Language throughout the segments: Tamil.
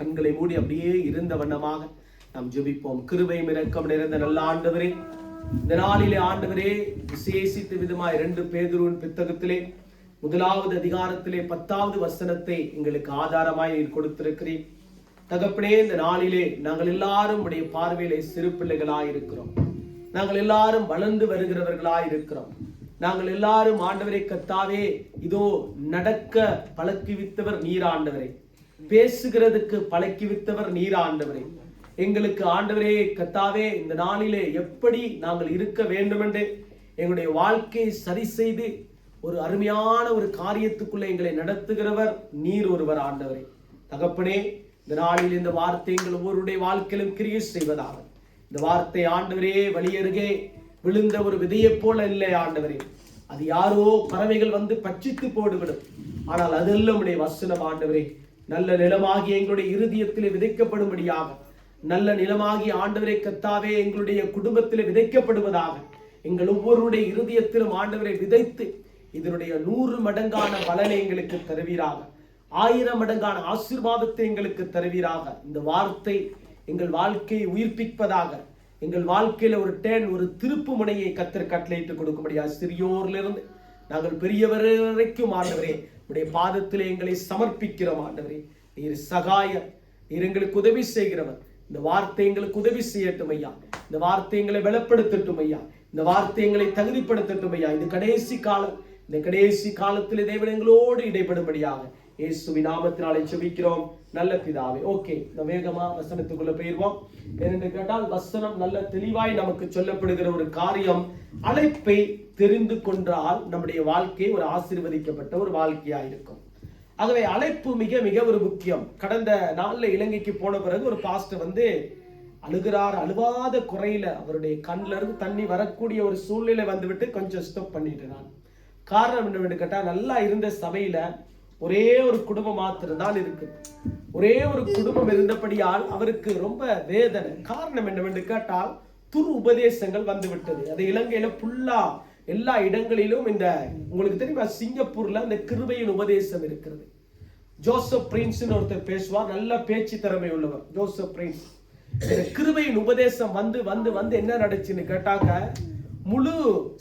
கண்களை மூடி அப்படியே இருந்த வண்ணமாக நாம் ஜெபிப்போம். கிருபையும் இரக்கம் நிறைந்த நல்ல ஆண்டவரே, இந்த நாளிலே ஆண்டவரே விசேஷித்த விதமாய் 2 பேதுருவின் புத்தகத்திலே 1வது அதிகாரத்திலே 10வது வசனத்தை எங்களுக்கு ஆதாரமாய் நீர் கொடுத்திருக்கிறீர். தகப்பனே, இந்த நாளிலே நாங்கள் எல்லாரும் உடைய பார்வையிலே சிறு பிள்ளைகளாய் இருக்கிறோம். நாங்கள் எல்லாரும் வளர்ந்து வருகிறவர்களாய் இருக்கிறோம். நாங்கள் எல்லாரும் ஆண்டவரை கர்த்தாவே இதோ நடக்க பழக்கிவித்தவர் நீர் ஆண்டவரே, பேசுகிறதுக்கு பழக்கிவித்தவர் நீர் ஆண்டவரே. எங்களுக்கு ஆண்டவரே கர்த்தாவே இந்த நாளிலே எப்படி நாங்கள் இருக்க வேண்டும் என்று எங்களுடைய வாழ்க்கையை சரி செய்து ஒரு அருமையான ஒரு காரியத்துக்குள்ளே எங்களை நடத்துகிறவர் நீர் ஒருவர் ஆண்டவரே. தகப்பனே, இந்த நாளில் இந்த வார்த்தை எங்கள் ஒவ்வொருடைய வாழ்க்கையிலும் கிரியை செய்வதாக. இந்த வார்த்தை ஆண்டவரே வழியருகே விழுந்த ஒரு விதையை போல இல்லை ஆண்டவரே. அது யாரோ பறவைகள் வந்து பட்சித்து போடுவிடும். ஆனால் அதெல்லாம் உடைய வசனம் ஆண்டவரே நல்ல நிலமாகி எங்களுடைய இருதயத்திலே விதைக்கப்படும்படியாக, நல்ல நிலமாகி ஆண்டவரே கர்த்தாவே எங்களுடைய குடும்பத்திலே விதைக்கப்படுவதாக, எங்கள் ஒவ்வொருடைய இருதயத்திலும் ஆண்டவரை விதைத்து இதனுடைய 100 மடங்கான பலனை எங்களுக்கு தருவீராக, 1000 மடங்கான ஆசீர்வாதத்தை எங்களுக்கு தருவீராக. இந்த வார்த்தை எங்கள் வாழ்க்கையை உயிர்ப்பிப்பதாக, எங்கள் வாழ்க்கையில ஒரு திருப்பு முனையை கர்த்தர் கட்டளையிட்டு கொடுக்கும்படியா, சிறியோரிலிருந்து நாங்கள் பெரியவர் வரைக்கும் ஆண்டவரே உடைய பாதத்திலே எங்களை சமர்ப்பிக்கிறோம் ஆண்டவரே. நீர் சகாயர், நீர் எங்களுக்கு உதவி செய்கிறவர். இந்த வார்த்தை எங்களுக்கு உதவி செய்யட்டும் ஐயா. இந்த வார்த்தை எங்களை பலப்படுத்தட்டும் ஐயா. இந்த வார்த்தை எங்களை தகுதிப்படுத்தட்டும் ஐயா. இந்த கடைசி காலம், இந்த கடைசி காலத்தில் தேவன் எங்களோடு இடைப்படும்படியாக இயேசுவின் நாமத்தினாலே ஜெபிக்கிறோம் நல்ல பிதாவே. ஓகே, இந்த வேகமா வசனத்துக்குள்ள போயிருவோம். ஏனென்று கேட்டால் வசனம் நல்ல தெளிவாய் நமக்கு சொல்லப்படுகிற ஒரு காரியம், அழைப்பை தெரிந்து கொண்டால் நம்முடைய வாழ்க்கை ஒரு ஆசீர்வதிக்கப்பட்ட ஒரு வாழ்க்கையா இருக்கும். ஆகவே அழைப்பு மிக மிக ஒரு முக்கியம். கடந்த நாள்ல இலங்கைக்கு போன பிறகு ஒரு பாஸ்டர் வந்து அழுகிறார். அழுவாத குறையில அவருடைய கண்ணில இருந்து தண்ணி வரக்கூடிய ஒரு சூழ்நிலை வந்துவிட்டு கொஞ்சம் ஸ்டாப் பண்ணிட்டு நான். காரணம் என்னவென்று கேட்டா, நல்லா இருந்த சபையில ஒரே ஒரு குடும்பம் மாத்திரம் தான் இருக்கு. ஒரே ஒரு குடும்பம் இருந்தபடியால் அவருக்கு ரொம்ப வேதனை. காரணம் என்னவென்று கேட்டால், துரு உபதேசங்கள் வந்து விட்டது. அது இலங்கையில புல்லா எல்லா இடங்களிலும். இந்த உங்களுக்கு தெரியுமா, சிங்கப்பூர்ல அந்த கிருபையின் உபதேசம் இருக்கிறது. ஜோசப் பிரின்ஸ் ஒருத்தர் பேசுவார், நல்ல பேச்சு திறமை உள்ளவர் ஜோசப் பிரின்ஸ். இந்த கிருபையின் உபதேசம் வந்து வந்து வந்து என்ன நடச்சுன்னு கேட்டாக்க, முழு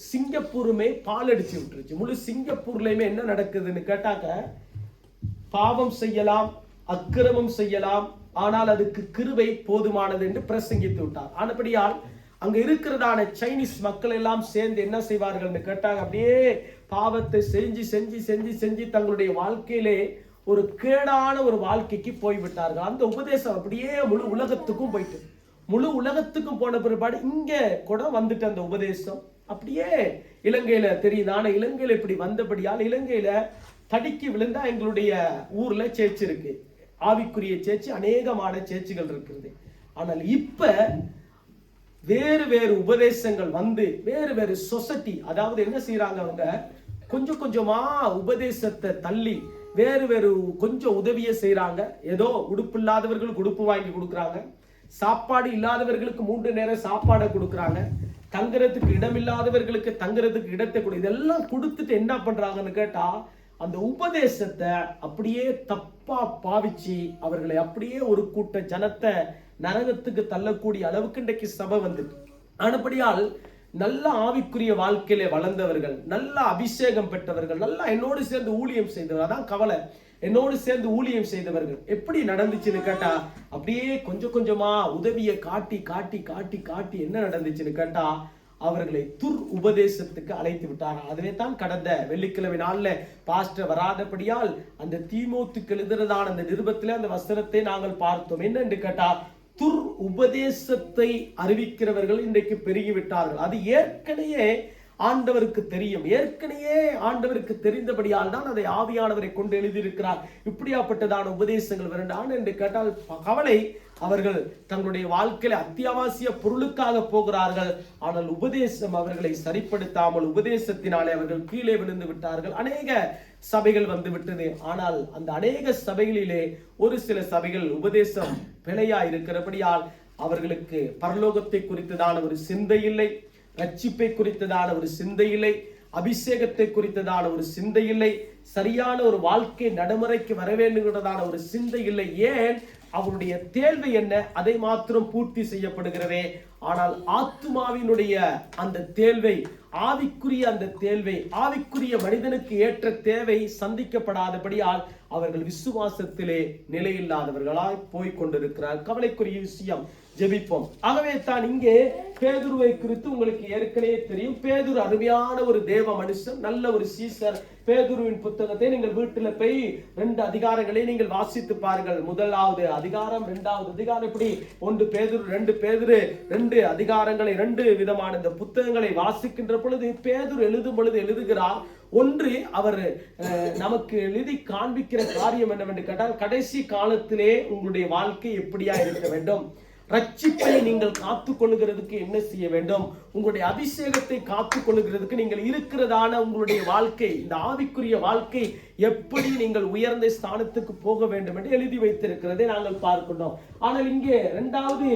சிங்கப்பூருமே பால் அடிச்சு விட்டுருச்சு. முழு சிங்கப்பூர்லயுமே என்ன நடக்குதுன்னு கேட்டாக்க, பாவம் செய்யலாம், அக்கிரமம் செய்யலாம், ஆனால் அதுக்கு கிருபை போதுமானது என்று பிரசங்கித்து விட்டார். ஆனபடியால் அங்க இருக்கிறதான சைனீஸ் மக்கள் எல்லாம் சேர்ந்து என்ன செய்வார்கள் கேட்டாங்க, அப்படியே பாவத்தை செஞ்சு செஞ்சு செஞ்சு செஞ்சு தங்களுடைய வாழ்க்கையிலே ஒரு கேடான ஒரு வாழ்க்கைக்கு போய்விட்டார்கள். அந்த உபதேசம் அப்படியே முழு உலகத்துக்கும் போயிட்டு, முழு உலகத்துக்கும் போன பிற்பாடு இங்க கூட வந்துட்டு அந்த உபதேசம் அப்படியே இலங்கையில தெரியுது. ஆனா இலங்கையில இப்படி வந்தபடியால் இலங்கையில தடிக்கு விழுந்தா எங்களுடைய ஊர்ல சேர்ச்சி இருக்கு, ஆவிக்குரிய சேர்ச்சி, அநேகமான சேர்ச்சிகள் இருக்கிறது. ஆனால் இப்ப வேறு வேறு உபதேசங்கள் வந்து வேறு வேறு சொசைட்டி, அதாவது என்ன செய்யறாங்க, அவங்க கொஞ்சம் கொஞ்சமா உபதேசத்தை தள்ளி வேறு வேறு கொஞ்சம் உதவியை செய்யறாங்க. ஏதோ உடுப்பு இல்லாதவர்களுக்கு உடுப்பு வாங்கி கொடுக்குறாங்க, சாப்பாடு இல்லாதவர்களுக்கு 3 நேரம் சாப்பாடை கொடுக்குறாங்க, தங்குறதுக்கு இடம் இல்லாதவர்களுக்கு தங்குறதுக்கு இடத்தை கொடு. இதெல்லாம் கொடுத்துட்டு என்ன பண்றாங்கன்னு கேட்டா, அந்த உபதேசத்தை அப்படியே தப்பா பாவிச்சு அவர்களை அப்படியே ஒரு கூட்ட ஜனத்தை நரகத்துக்கு தள்ளக்கூடிய அளவுக்கு இன்றைக்கு சபை வந்துட்டு. ஆனபடியால் நல்ல ஆவிக்குரிய வாழ்க்கையில வளர்ந்தவர்கள், நல்ல அபிஷேகம் பெற்றவர்கள், நல்லா என்னோடு சேர்ந்து ஊழியம் செய்தவர்கள், அதான் கவலை, என்னோடு சேர்ந்து ஊழியம் செய்தவர்கள் எப்படி நடந்துச்சுன்னு கேட்டா, அப்படியே கொஞ்சம் கொஞ்சமா உதவியை காட்டி காட்டி காட்டி காட்டி என்ன நடந்துச்சுன்னு கேட்டா, அவர்களை துர் உபதேசத்துக்கு அழைத்து விட்டார். அதுவே தான் கடந்த வெள்ளிக்கிழமை நாள்ல பாஸ்டர் வராதபடியால் அந்த தீமோத்துக்கு எழுதுறதான அந்த நிருபத்திலே அந்த வசனத்தை நாங்கள் பார்த்தோம். என்னன்னு கேட்டா, துர் உபதேசத்தை அறிவிக்கிறவர்கள் இன்றைக்கு பெருகிவிட்டார்கள். அது ஏற்கனவே ஆண்டவருக்கு தெரியும், ஏற்கனவே ஆண்டவருக்கு தெரிந்தபடியால் தான் அதை ஆவியானவரை கொண்டு எழுதியிருக்கிறார். இப்படியாப்பட்டதான உபதேசங்கள் வேண்டாம் என்று கேட்டால் கவலை. அவர்கள் தங்களுடைய வாழ்க்கையில அத்தியாவசிய பொருளுக்காக போகிறார்கள், ஆனால் உபதேசம் அவர்களை சரிப்படுத்தாமல் உபதேசத்தினாலே அவர்கள் கீழே விழுந்து விட்டார்கள். அநேக சபைகள் வந்து விட்டது. ஆனால் அந்த அநேக சபைகளிலே ஒரு சில சபைகள் உபதேசம் பிழையா இருக்கிறபடியால் அவர்களுக்கு பரலோகத்தை குறித்ததான ஒரு சிந்தை இல்லை, ரட்சிப்பை குறித்ததான ஒரு சிந்தை இல்லை, அபிஷேகத்தை குறித்ததான ஒரு சிந்தை இல்லை, சரியான ஒரு வாழ்க்கை நடைமுறைக்கு வர வேண்டுகிறதான ஒரு சிந்தை இல்லை. ஏன்? அவருடைய தேவை என்ன, அதை மாத்திரம் பூர்த்தி செய்யப்படுகிறதே. ஆனால் ஆத்துமாவினுடைய அந்த தேவை, ஆவிக்குரிய அந்த தேவை, ஆவிக்குரிய மனிதனுக்கு ஏற்ற தேவை சந்திக்கப்படாதபடியால் அவர்கள் விசுவாசத்திலே நிலையில்லாதவர்களாய் போய் கொண்டிருக்கிறார். கவலைக்குரிய விஷயம். ஜெபிப்போம். ஆகவே தான் இங்கே பேதுருவை குறித்து உங்களுக்கு ஏற்கனவே தெரியும். பேதுரு அருமையான ஒரு தேவ மனுஷன், நல்ல ஒரு சீசர். பேதுருவின் புத்தகத்தை நீங்கள் வீட்டில் போய் 2 அதிகாரங்களை நீங்கள் வாசித்து பாருங்கள். 1வது அதிகாரம், 2வது அதிகாரம், இப்படி 1 பேதுரு 2 பேதுரு 2 அதிகாரங்களை 2 விதமான இந்த புத்தகங்களை வாசிக்கின்ற பொழுது பேதுரு எழுதும் பொழுது எழுதுகிறார். ஒன்று, அவர் நமக்கு எழுதி காண்பிக்கிற காரியம் என்னவென்று கேட்டால், கடைசி காலத்திலே உங்களுடைய வாழ்க்கை எப்படியா இருக்க வேண்டும், ரட்சிப்பை நீங்கள் காத்துக் கொள்ளுகிறதுக்கு என்ன செய்ய வேண்டும், உங்களுடைய அபிஷேகத்தை காத்துக் கொள்ளுகிறதுக்கு நீங்கள் இருக்கிறதான உங்களுடைய வாழ்க்கை, இந்த ஆவிக்குரிய வாழ்க்கை எப்படி நீங்கள் உயர்ந்த ஸ்தானத்துக்கு போக வேண்டும் என்று எழுதி வைத்திருக்கிறதை நாங்கள் பார்க்கிறோம். ஆனால் இங்கே 2வது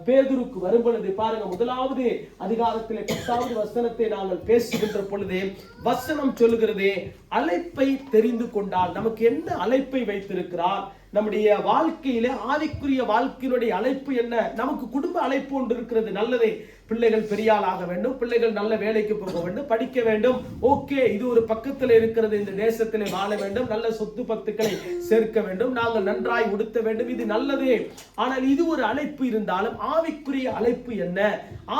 பேதுருக்கு வரும் பொழுது பாருங்க, 1வது அதிகாரத்திலே 10வது வசனத்தை நாங்கள் பேசுகின்ற பொழுது வசனம் சொல்லுகிறதே, அழைப்பை தெரிந்து கொண்டால், நமக்கு என்ன அழைப்பை வைத்திருக்கிறார், நம்முடைய வாழ்க்கையில ஆவிக்குரிய வாழ்க்கையினுடைய அழைப்பு என்ன, நமக்கு குடும்ப அழைப்பு ஒன்று இருக்கிறது. நல்லதே, பிள்ளைகள் பெரிய ஆளாக வேண்டும், பிள்ளைகள் நல்ல வேலைக்கு போக வேண்டும், படிக்க வேண்டும். ஓகே, இது ஒரு பக்கத்தில் இருக்கிறது. இந்த தேசத்திலே வாழ வேண்டும், நல்ல சொத்து பத்துக்களை சேர்க்க வேண்டும், நாங்கள் நன்றாய் உடுத்த வேண்டும், இது நல்லதே. ஆனால் இது ஒரு அழைப்பு இருந்தாலும் ஆவிக்குரிய அழைப்பு என்ன,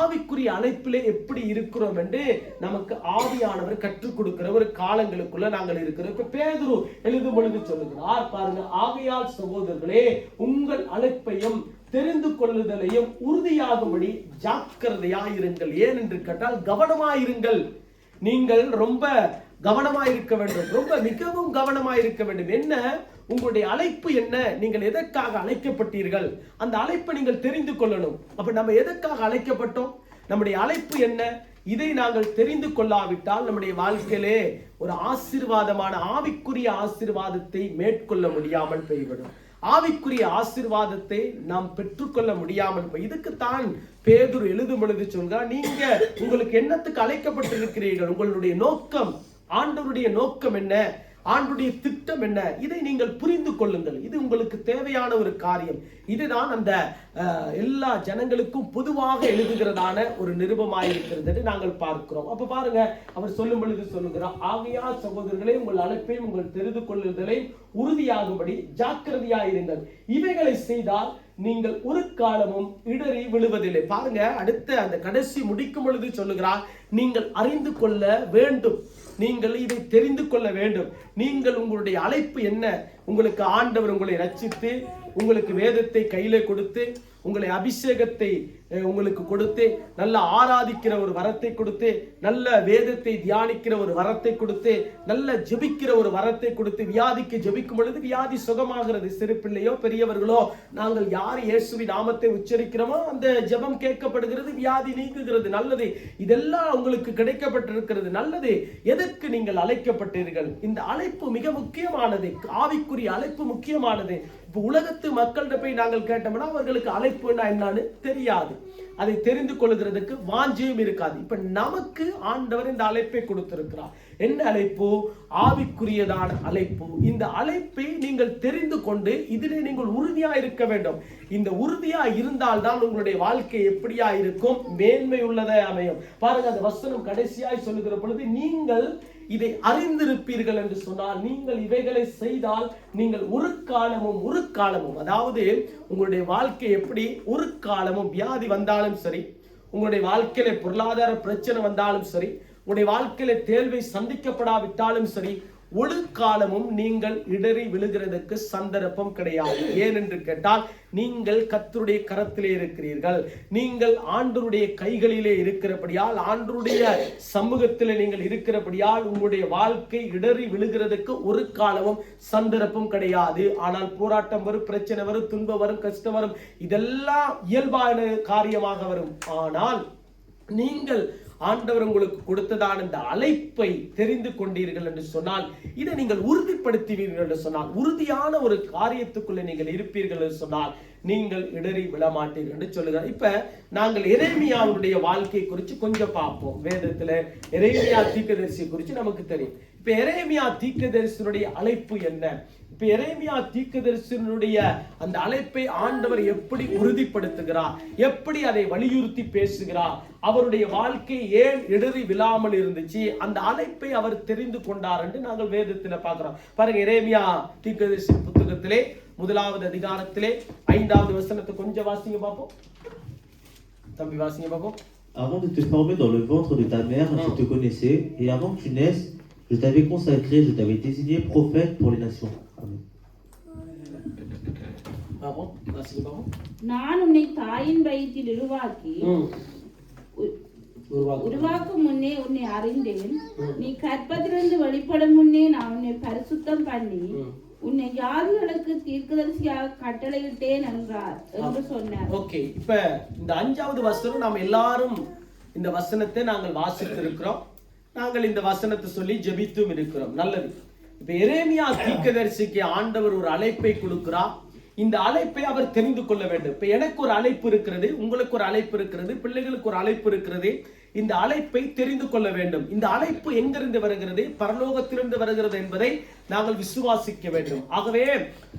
ஆவிக்குரிய அழைப்பிலே எப்படி இருக்கிறோம் என்று நமக்கு ஆவியானவர் கற்றுக் கொடுக்கிற ஒரு காலங்களுக்குள்ள நாங்கள் இருக்கிறோம். இப்ப பேதுரு எழுதும் பொழுது சொல்லுகிறார் பாருங்க, ஆவியால் சகோதரர்களே உங்கள் அழைப்பையும் தெரிந்து கொள்ளுதலையும் உறுதியாகும்படி ஜாக்கிரதையாயிருங்கள். ஏன் என்று கேட்டால் கவனமாயிருங்கள். நீங்கள் ரொம்ப கவனமாயிருக்க வேண்டும், ரொம்ப மிகவும் கவனமாயிருக்க வேண்டும். என்ன உங்களுடைய அழைப்பு என்ன, நீங்கள் எதற்காக அழைக்கப்பட்டீர்கள், அந்த அழைப்பை நீங்கள் தெரிந்து கொள்ளணும். அப்ப நம்ம எதற்காக அழைக்கப்பட்டோம், நம்முடைய அழைப்பு என்ன, இதை நாங்கள் தெரிந்து கொள்ளாவிட்டால் நம்முடைய வாழ்க்கையிலே ஒரு ஆசீர்வாதமான ஆவிக்குரிய ஆசீர்வாதத்தை மேற்கொள்ள முடியாமல் போய்விடும். ஆவிக்குரிய ஆசீர்வாதத்தை நாம் பெற்றுக்கொள்ள முடியாமல் போய், இதுக்குத்தான் பேதுரு எழுதும் பொழுது சொல்கிறார், நீங்க உங்களுக்கு என்னத்துக்கு அழைக்கப்பட்டிருக்கிறீர்கள், உங்களுடைய நோக்கம், ஆண்டவருடைய நோக்கம் என்ன, ஆண்டுடைய திட்டம் என்ன, இதை நீங்கள் புரிந்து கொள்ளுங்கள். இது உங்களுக்கு தேவையான ஒரு காரியம். இதுதான் அந்த எல்லா ஜனங்களுக்கும் பொதுவாக எழுதுகிறதான ஒரு நிருபமாயிருக்கிறது என்று நாங்கள் பார்க்கிறோம். அப்ப பாருங்க, அவர் சொல்லும் பொழுது சொல்லுகிறார், ஆகையால் சகோதரர்களே உங்கள் அழைப்பையும் உங்கள் தெரிந்து கொள்ளுதலை உறுதியாகும்படி ஜாக்கிரதையாயிருங்கள். இவைகளை செய்தால் நீங்கள் ஒரு காலமும் இடறி விழுவதில்லை. பாருங்க, அடுத்த அந்த கடைசி முடிக்கும் பொழுது சொல்லுகிறார், நீங்கள் அறிந்து கொள்ள வேண்டும், நீங்கள் இதை தெரிந்து கொள்ள வேண்டும். நீங்கள் உங்களுடைய அழைப்பு என்ன, உங்களுக்கு ஆண்டவர் உங்களை ரட்சித்து உங்களுக்கு வேதத்தை கையில கொடுத்து உங்களை அபிஷேகத்தை உங்களுக்கு கொடுத்து நல்ல ஆராதிக்கிற ஒரு வரத்தை கொடுத்து நல்ல வேதத்தை தியானிக்கிற ஒரு வரத்தை கொடுத்து நல்ல ஜெபிக்கிற ஒரு வரத்தை கொடுத்து வியாதிக்கு ஜெபிக்கும் பொழுது வியாதி சுகமாகிறது. சிறு பிள்ளையோ பெரியவர்களோ நாங்கள் யார் இயேசுவின் நாமத்தை உச்சரிக்கிறோமோ அந்த ஜெபம் கேட்கப்படுகிறது, வியாதி நீங்குகிறது. நல்லது, இதெல்லாம் உங்களுக்கு கிடைக்கப்பட்டிருக்கிறது. நல்லது. எதற்கு நீங்கள் அழைக்கப்பட்டீர்கள்? இந்த அழைப்பு மிக முக்கியமானது, ஆவிக்குரிய அழைப்பு முக்கியமானது. இப்ப உலகத்து மக்கள்கிட்ட போய் நாங்கள் கேட்டோம்னா அவர்களுக்கு அழைப்புன்னா என்னன்னு தெரியாது, அதை தெரிந்து கொள்கிறதுக்கு வாஞ்சியும் இருக்காது. இப்ப நமக்கு ஆண்டவர் இந்த அழைப்பை கொடுத்திருக்கிறார். என்ன அழைப்பு? ஆவிக்குரியதான அழைப்பு. இந்த அழைப்பை நீங்கள் தெரிந்து கொண்டு இதிலே நீங்கள் உறுதியா இருக்க வேண்டும். இந்த உறுதியா இருந்தால்தான் உங்களுடைய வாழ்க்கை எப்படியா இருக்கும்? மேன்மை உள்ளதே அமையும். பாருங்க, அந்த வசனம் கடைசியாய் சொல்லுகிற பொழுது, நீங்கள் இதை அறிந்திருப்பீர்கள் என்று சொன்னால், நீங்கள் இவைகளை செய்தால் நீங்கள் ஒரு காலமும் அதாவது உங்களுடைய வாழ்க்கை எப்படி ஒரு காலமும் வியாதி வந்தாலும் சரி, உங்களுடைய வாழ்க்கையில பொருளாதார பிரச்சனை வந்தாலும் சரி, உங்களுடைய வாழ்க்கையில தேர்வை சந்திக்கப்படாவிட்டாலும் சரி, ஒரு காலமும் நீங்கள் இடறி விழுகிறதுக்கு சந்தர்ப்பம் கிடையாது. ஏனென்று கேட்டால் நீங்கள் கர்த்தருடைய கரத்திலே இருக்கிறீர்கள், நீங்கள் ஆண்டவருடைய கைகளிலே இருக்கிறபடியால், ஆண்டவருடைய சமூகத்திலே நீங்கள் இருக்கிறபடியால் உங்களுடைய வாழ்க்கை இடறி விழுகிறதுக்கு ஒரு காலமும் சந்தர்ப்பம் கிடையாது. ஆனால் போராட்டம் வரும், பிரச்சனை வரும், துன்பம் வரும், கஷ்டம் வரும், இதெல்லாம் இயல்பான காரியமாக வரும். ஆனால் நீங்கள் ஆண்டவர் உங்களுக்கு கொடுத்ததான இந்த அழைப்பை தெரிந்து கொண்டீர்கள் என்று சொன்னால், இதை நீங்கள் உறுதிப்படுத்துவீர்கள் என்று சொன்னால், உறுதியான ஒரு காரியத்துக்குள்ள நீங்கள் இருப்பீர்கள் என்று சொன்னால் நீங்கள் இடறி விழமாட்டீர்கள் என்று சொல்லுகிறார். இப்ப நாங்கள் எரேமியாவுடைய வாழ்க்கை குறித்து கொஞ்சம் பார்ப்போம். வேதத்துல எரேமியா தீர்க்கதரிசி குறித்து நமக்கு தெரியும். இப்ப எரேமியா தீர்க்கதரிசியுடைய அழைப்பு என்ன? இப்ப எரேமியா தீர்க்கதரிசியினுடைய அந்த அழைப்பை ஆண்டவர் எப்படி உறுதிப்படுத்துகிறார், எப்படி அதை வலியுறுத்தி பேசுகிறார், அவருடைய வாழ்க்கை ஏன் இடறி விழாமல் இருந்துச்சு, அந்த அழைப்பை அவர் தெரிந்து கொண்டார் என்று நாங்கள் வேதத்தில் பார்க்கிறோம். பாருங்க, எரேமியா தீர்க்கதரிசி புத்தகத்திலே 1வது அதிகாரத்திலே 5வது வசனத்தை கொஞ்சம் வாசிங்க பார்ப்போம். தம்பி வாசிங்க பார்ப்போம். Avant de te former dans le ventre de ta mère, je te connaissais, et avant que tu naisses, je t'avais consacré, je t'avais désigné prophète pour les nations. Amen. நான் உன்னை தாயின் வயிற்றில் உருவாக்கும் முன்னே உன்னை அறிந்தேன். நீ கற்பத்திலிருந்து வெளிப்படும் முன்னே நான் உன்னை பரிசுத்தம் பண்ணி உன்னை ஜாதிகளுக்கு தீர்க்கதரிசியாக கட்டளையிட்டேன் என்றார் என்று சொன்னார். ஓகே, இப்ப இந்த 5வது வசனம் நாம் எல்லாரும் இந்த வசனத்தை நாங்கள் வாசித்திருக்கிறோம். நாங்கள் இந்த வசனத்தை சொல்லி ஜெபித்தும் இருக்கிறோம். நல்லது. இப்ப எரேமியா தீர்க்கதரிசிக்கு ஆண்டவர் ஒரு அழைப்பை கொடுக்கிறார். இந்த அழைப்பை அவர் தெரிந்து கொள்ள வேண்டும். இப்ப எனக்கு ஒரு அழைப்பு இருக்கிறது, உங்களுக்கு ஒரு அழைப்பு இருக்கிறது, பிள்ளைகளுக்கு ஒரு அழைப்பு இருக்கிறது. இந்த அழைப்பை தெரிந்து கொள்ள வேண்டும். இந்த அழைப்பு எங்கிருந்து வருகிறது, பரலோகத்திலிருந்து வருகிறது என்பதை நாங்கள் விசுவாசிக்க வேண்டும். ஆகவே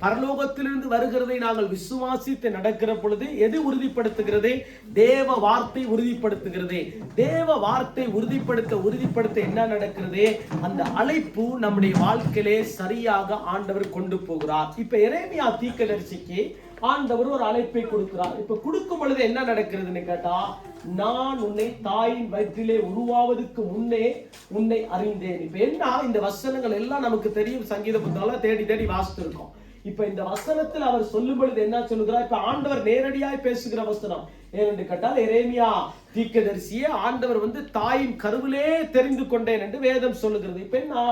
பரலோகத்திலிருந்து வருகிறதை நாங்கள் விசுவாசித்து நடக்கிற பொழுது எது உறுதிப்படுத்துகிறது? தேவ வார்த்தை உறுதிப்படுத்துகிறது. தேவ வார்த்தை உறுதிப்படுத்த என்ன நடக்கிறது? அந்த அழைப்பு நம்முடைய வாழ்க்கையிலே சரியாக ஆண்டவர் கொண்டு போகிறார். இப்ப எரேமியா தீர்க்கதரிசிக்கு ஆண்டவர் ஒரு அழைப்பை கொடுக்கிறார். இப்ப கொடுக்கும் பொழுது என்ன நடக்கிறதுன்னு கேட்டா, நான் உன்னை தாயின் வயிற்றிலே உருவாவதற்கு முன்னே உன்னை அறிந்தேன். இப்ப என்ன, இந்த வசனங்கள் எல்லாம் நமக்கு தெரியும், சங்கீத புத்தகம் தேடி தேடி வாசித்திருக்கோம். இப்ப இந்த வசனத்தில் அவர் சொல்லும் பொழுது என்ன சொல்லுகிறார்? இப்ப ஆண்டவர் நேரடியாய் பேசுகிற வசனம் ஏனென்று கேட்டால், எரேமியா தீர்க்கதரிசியே ஆண்டவர் தாயின் கருவிலே தெரிந்து கொண்டேன் என்று வேதம் சொல்லுகிறது. இப்ப என்ன,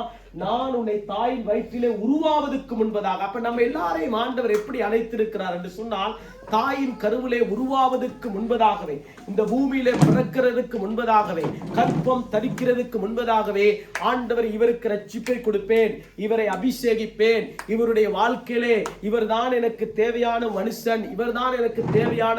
நான் உன்னை தாயின் வயிற்றிலே உருவாவதற்கு முன்பதாக. அப்ப நம்ம எல்லாரையும் ஆண்டவர் எப்படி அழைத்திருக்கிறார் என்று சொன்னால், தாயின் கருவிலே உருவாவதற்கு முன்பதாகவே, இந்த பூமியிலே பிறக்கிறதுக்கு முன்பதாகவே, கற்பம் தரிக்கிறதுக்கு முன்பதாகவே ஆண்டவர் இவருக்கு ரட்சிப்பை கொடுப்பேன், இவரை அபிஷேகிப்பேன், இவருடைய வாழ்க்கையிலே இவர்தான் எனக்கு தேவையான மனுஷன், இவர்தான் எனக்கு தேவையான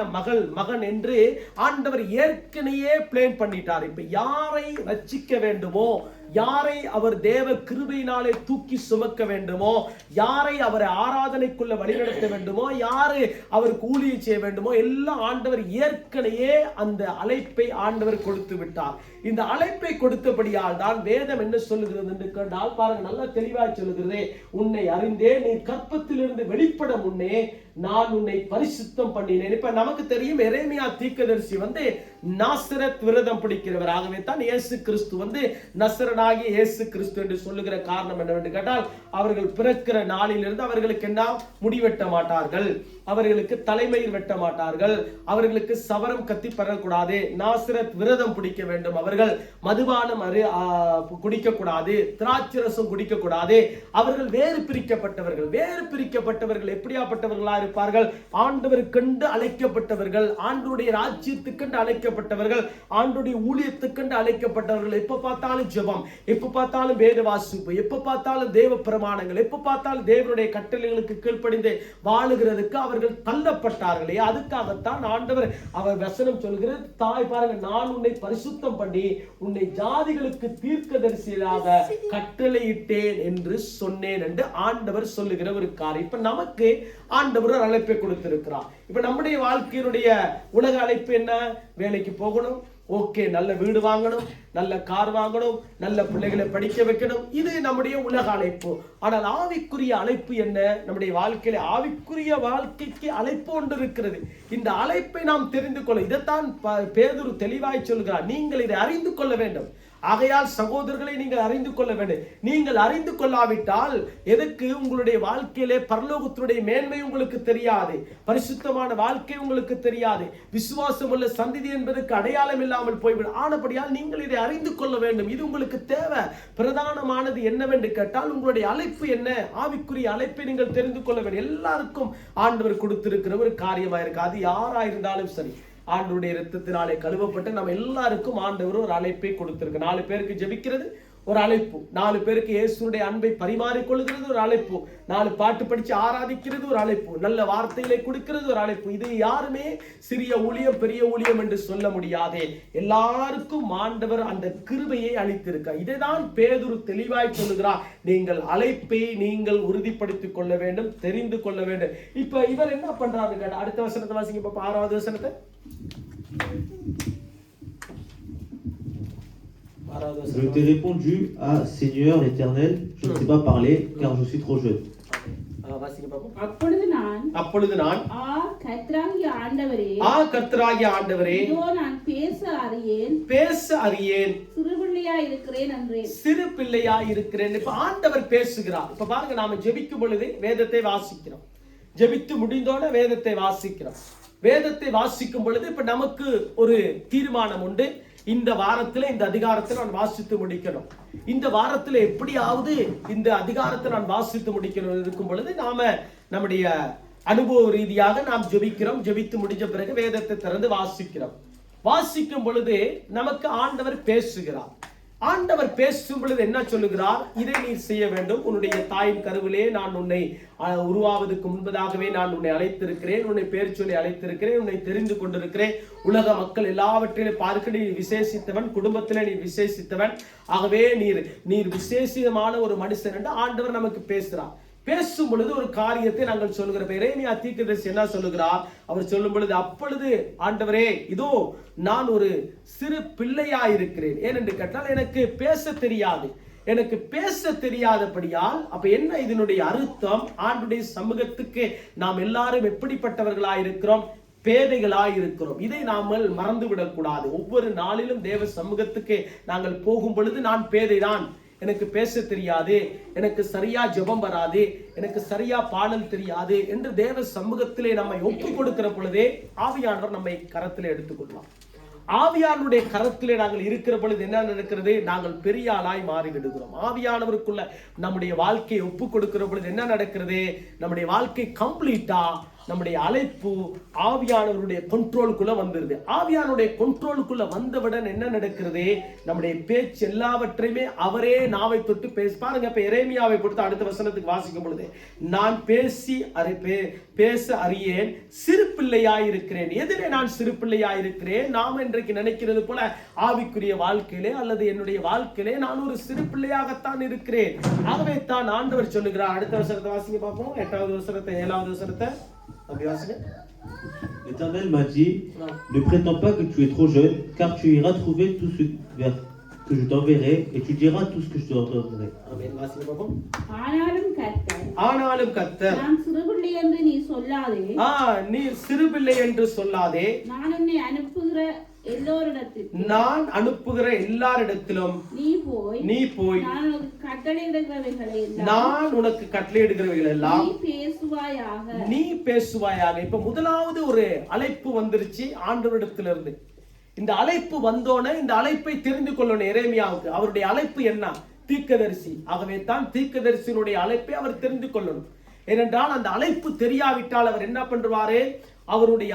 மகன் என்று ஆண்டவர் ஏற்கனவே பிளான் பண்ணிட்டார். இப்ப யாரை ரட்சிக்க வேண்டுமோ, யாரை அவர் தேவ கிருபையினாலே தூக்கி சுமக்க வேண்டுமோ, யாரை அவரை ஆராதனைக்குள்ள வழிநடத்த வேண்டுமோ, யாரு அவருக்கு ஊழியம் செய்ய வேண்டுமோ, எல்லாம் ஆண்டவர் ஏற்கனவே அந்த அழைப்பை ஆண்டவர் கொடுத்து விட்டார். இந்த அழைப்பை கொடுத்தபடியால் தான் வேதம் என்ன சொல்லுகிறது என்று கேட்டால், பாருங்க, நல்லா தெளிவாக சொல்லுகிறது. உன்னை அறிந்தே, நீ கற்பத்திலிருந்து வெளிப்பட முன்னே நான் உன்னை பரிசுத்தம் பண்ணினேன். இப்ப நமக்கு தெரியும், எரேமியா தீர்க்கதரிசி நாசரத் விரதம் பிடிக்கிறவர். ஆகவே தான் இயேசு கிறிஸ்து நசரனாகிய இயேசு கிறிஸ்து என்று சொல்லுகிற காரணம் என்னவென்று கேட்டால், அவர்கள் பிறக்கிற நாளிலிருந்து அவர்களுக்கு என்ன, முடிவெட்ட மாட்டார்கள், அவர்களுக்கு தலைமயிர் வெட்ட மாட்டார்கள், அவர்களுக்கு சவரம் கத்தி பெறக்கூடாது, நாசரத் விரதம் பிடிக்க வேண்டும், அவர்கள் மதுபானம் குடிக்க கூடாது, திராட்சரசம் குடிக்க கூடாது, அவர்கள் வேறு பிரிக்கப்பட்டவர்கள். வேறு பிரிக்கப்பட்டவர்கள் எப்படியாப்பட்டவர்களா இருப்பார்கள்? ஆண்டவருக்கென்று அழைக்கப்பட்டவர்கள், ஆண்டவருடைய ராஜ்யத்துக்கென்று அழைக்கப்பட்டவர்கள், ஆண்டவருடைய ஊழியத்துக்கென்று அழைக்கப்பட்டவர்கள். எப்ப பார்த்தாலும் ஜெபம், எப்ப பார்த்தாலும் வேத வாசிப்பு, எப்ப பார்த்தாலும் தேவ பிரமாணங்கள், எப்ப பார்த்தாலும் தேவனுடைய கட்டளைகளுக்கு கீழ்ப்படிந்து வாழுகிறதுக்கு அவர்கள் தள்ளப்பட்டார்களே. அதுக்காகத்தான் ஆண்டவர் அவர் வசனம் சொல்கிறது, தாய் பாருங்க, நான் உன்னை பரிசுத்தம் பண்ணி உன்னை ஜாதிகளுக்கு தீர்க்கதரிசியாக கட்டளையிட்டேன் என்று சொன்னேன் என்று ஆண்டவர் சொல்லுகிற ஒரு காரியம். இப்ப நமக்கு ஆண்டவர் ஒரு அழைப்பை கொடுத்திருக்கிறார். இப்ப நம்முடைய வாழ்க்கையினுடைய உலக அழைப்பு என்ன? வேலைக்கு போகணும், ஓகே, நல்ல வீடு வாங்கணும், நல்ல கார் வாங்கணும், நல்ல பிள்ளைகளை படிக்க வைக்கணும், இது நம்முடைய உலக அழைப்பு. ஆனால் ஆவிக்குரிய அழைப்பு என்ன? நம்முடைய வாழ்க்கையில ஆவிக்குரிய வாழ்க்கைக்கு அழைப்பு ஒன்று இருக்கிறது. இந்த அழைப்பை நாம் தெரிந்து கொள்ள, இதைத்தான் பேதுரு தெளிவாய் சொல்கிறார், நீங்கள் இதை அறிந்து கொள்ள வேண்டும். ஆகையால் சகோதரர்களை நீங்கள் அறிந்து கொள்ள வேண்டும். நீங்கள் அறிந்து கொள்ளாவிட்டால் எதுக்கு? உங்களுடைய வாழ்க்கையிலே பரலோகத்தினுடைய மேன்மை உங்களுக்கு தெரியாது, பரிசுத்தமான வாழ்க்கை உங்களுக்கு தெரியாது, விசுவாசம் உள்ள சந்ததி என்பதற்கு அடையாளம் இல்லாமல் போய்விடும். ஆனபடியால் நீங்கள் இதை அறிந்து கொள்ள வேண்டும். இது உங்களுக்கு தேவை. பிரதானமானது என்னவென்று கேட்டால், உங்களுடைய அழைப்பு என்ன? ஆவிக்குரிய அழைப்பை நீங்கள் தெரிந்து கொள்ள வேண்டும். எல்லாருக்கும் ஆண்டவர் கொடுத்திருக்கிற ஒரு காரியமா இருக்கு. அது யாரா இருந்தாலும் சரி, ஆண்டவருடைய இரத்தத்தினாலே கழுவப்பட்டு நம்ம எல்லாருக்கும் ஆண்டவர் ஒரு அழைப்பை கொடுத்திருக்கு. 4 பேருக்கு ஜெபிக்கிறது, ஒரு அழைப்பு. 4 பேருக்கு இயேசுடைய அன்பை பரிமாறிக்கொள்கிறது ஒரு அழைப்பு. 4 பாட்டு படிச்சு ஆராதிக்கிறது ஒரு அழைப்பு. நல்ல வார்த்தைகளை கொடுக்கிறது ஒரு அழைப்பு. இது யாருமே சிறிய ஊழியம் பெரிய ஊழியம் என்று சொல்ல முடியாதே. எல்லாருக்கும் ஆண்டவர் அந்த கிருபையை அளித்திருக்க. இதைதான் பேதுரு தெளிவாய் சொல்லுகிறார். நீங்கள் அழைப்பை நீங்கள் உறுதிப்படுத்திக் கொள்ள வேண்டும், தெரிந்து கொள்ள வேண்டும். இப்ப இவர் என்ன பண்றாரு? அடுத்த வசனத்தை வாசிங்க பாப்பா, 6வது வசனத்தை. Je t'ai répondu à Seigneur l'Éternel, je ne sais pas parler car je suis trop jeune. அப்பொழுது நான் கர்த்தராகிய ஆண்டவரே, இதோ நான் பேச அறியேன், சிறு பிள்ளையாய் இருக்கிறேன். இப்ப ஆண்டவர் பேசுகிறார். இப்ப பாருங்க, நாம ஜெபிக்கும் பொழுது வேதத்தை வாசிக்கிறோம். ஜெபித்து முடிந்தோட வேதத்தை வாசிக்கிறோம். வேதத்தை வாசிக்கும் பொழுது இப்ப நமக்கு ஒரு தீர்மானம் உண்டு. இந்த வாரத்துல இந்த அதிகாரத்தை நான் வாசித்து முடிக்கணும், இந்த வாரத்துல எப்படியாவது இந்த அதிகாரத்தை நான் வாசித்து முடிக்கணும் இருக்கும் பொழுது நாம நம்முடைய அனுபவ ரீதியாக நாம் ஜெபிக்கிறோம். ஜெபித்து முடிஞ்ச பிறகு வேதத்தை திறந்து வாசிக்கிறோம். வாசிக்கும் பொழுது நமக்கு ஆண்டவர் பேசுகிறார். ஆண்டவர் பேசும் பொழுது என்ன சொல்லுகிறார்? இதை நீ செய்ய வேண்டும். உன்னுடைய தாயின் கருவிலே நான் உன்னை உருவாவதற்கு முன்பதாகவே நான் உன்னை அழைத்திருக்கிறேன், உன்னை பேர் சொல்லி அழைத்திருக்கிறேன், உன்னை தெரிந்து கொண்டிருக்கிறேன். உலக மக்கள் எல்லாவற்றிலும் பார்க்க நீ விசேஷித்தவன், குடும்பத்திலே நீ விசேஷித்தவன். ஆகவே நீர் விசேஷமான ஒரு மனுஷன் என்று ஆண்டவர் நமக்கு பேசுறார். பேசும் பொழுது ஒரு காரியத்தை நாங்கள் சொல்லுகிற எரேமியா தீர்க்கதரிசி என்ன சொல்லுகிறார்? அவர் சொல்லும் பொழுது, அப்பொழுது ஆண்டவரே, இதோ நான் ஒரு சிறு பிள்ளையாயிருக்கிறேன். ஏனென்று கேட்டால் எனக்கு பேச தெரியாது. எனக்கு பேச தெரியாதபடியால் அப்ப என்ன இதனுடைய அர்த்தம்? ஆண்டுடைய சமூகத்துக்கு நாம் எல்லாரும் எப்படிப்பட்டவர்களாயிருக்கிறோம்? பேதைகளாயிருக்கிறோம். இதை நாமல் மறந்துவிடக் கூடாது. ஒவ்வொரு நாளிலும் தேவ சமூகத்துக்கு நாங்கள் போகும் பொழுது நான் பேதைதான், எனக்கு பேச தெரியாது, எனக்கு சரியா ஜெபம் வராது, எனக்கு சரியா பாடல் தெரியாது என்று தேவ சமூகத்திலே நம்மை ஒப்பு கொடுக்கிற பொழுதே ஆவியானவர் நம்மை கரத்திலே எடுத்துக்கொள்ளலாம். ஆவியானுடைய கரத்திலே நாங்கள் இருக்கிற பொழுது என்ன நடக்கிறது? நாங்கள் பெரிய ஆளாய் மாறி விடுகிறோம். ஆவியானவருக்குள்ள நம்முடைய வாழ்க்கையை ஒப்பு கொடுக்கிற பொழுது என்ன நடக்கிறது? நம்முடைய வாழ்க்கை கம்ப்ளீட்டா நம்முடைய அழைப்பு ஆவியானவருடைய கண்ட்ரோலுக்குள்ள வந்துருது. ஆவியானுடைய கண்ட்ரோலுக்குள்ள வந்தவுடன் என்ன நடக்கிறது? நம்முடைய பேச்சு எல்லாவற்றையுமே அவரே நாவை தொட்டு பாருங்க. இப்ப எரேமியாவை பொறுத்து அடுத்த வசனத்துக்கு வாசிக்கும் பொழுது, நான் பேச அறியேன், சிறு பிள்ளையாயிருக்கிறேன். எதிலே நான் சிறு பிள்ளையாயிருக்கிறேன்? நாம் இன்றைக்கு நினைக்கிறது போல ஆவிக்குரிய வாழ்க்கையிலே அல்லது என்னுடைய வாழ்க்கையிலே நான் ஒரு சிறு பிள்ளையாகத்தான் இருக்கிறேன். ஆகவே தான் ஆண்டவர் சொல்லுகிறார். அடுத்த வசனத்தை வாசிங்க பார்ப்போம், 8வது வசனத்தை 7வது வசனத்தை. L'Éternel m'a dit, ne prétends pas que tu es trop jeune, car tu iras trouver tout ce que je t'enverrai et tu diras tout ce que je te ordonnerai. ஆனாலும் கர்த்தர், நீ சிறுபிள்ளை என்று சொல்லாதே, நான் அனுப்புகிற எல்லாரிடத்திலும் நீ போய் நான் உனக்கு கட்டளையிடுகிறவைகள் எல்லாம் நீ பேசுவாயாக. இப்ப முதலாவது ஒரு அழைப்பு வந்துருச்சு ஆண்டவரிடத்திலிருந்து. இந்த அழைப்பு வந்தோன இந்த அழைப்பை தெரிந்து கொள்ளணும் எரேமியாவுக்கு. அவருடைய அழைப்பு என்ன? தீர்க்கதரிசி. ஆகவே தான் தீர்க்கதரிசியினுடைய அழைப்பை அவர் தெரிந்து கொள்ளணும். ஏனென்றால் அந்த அழைப்பு தெரியாவிட்டால் அவர் என்ன பண்றாரு? அவருடைய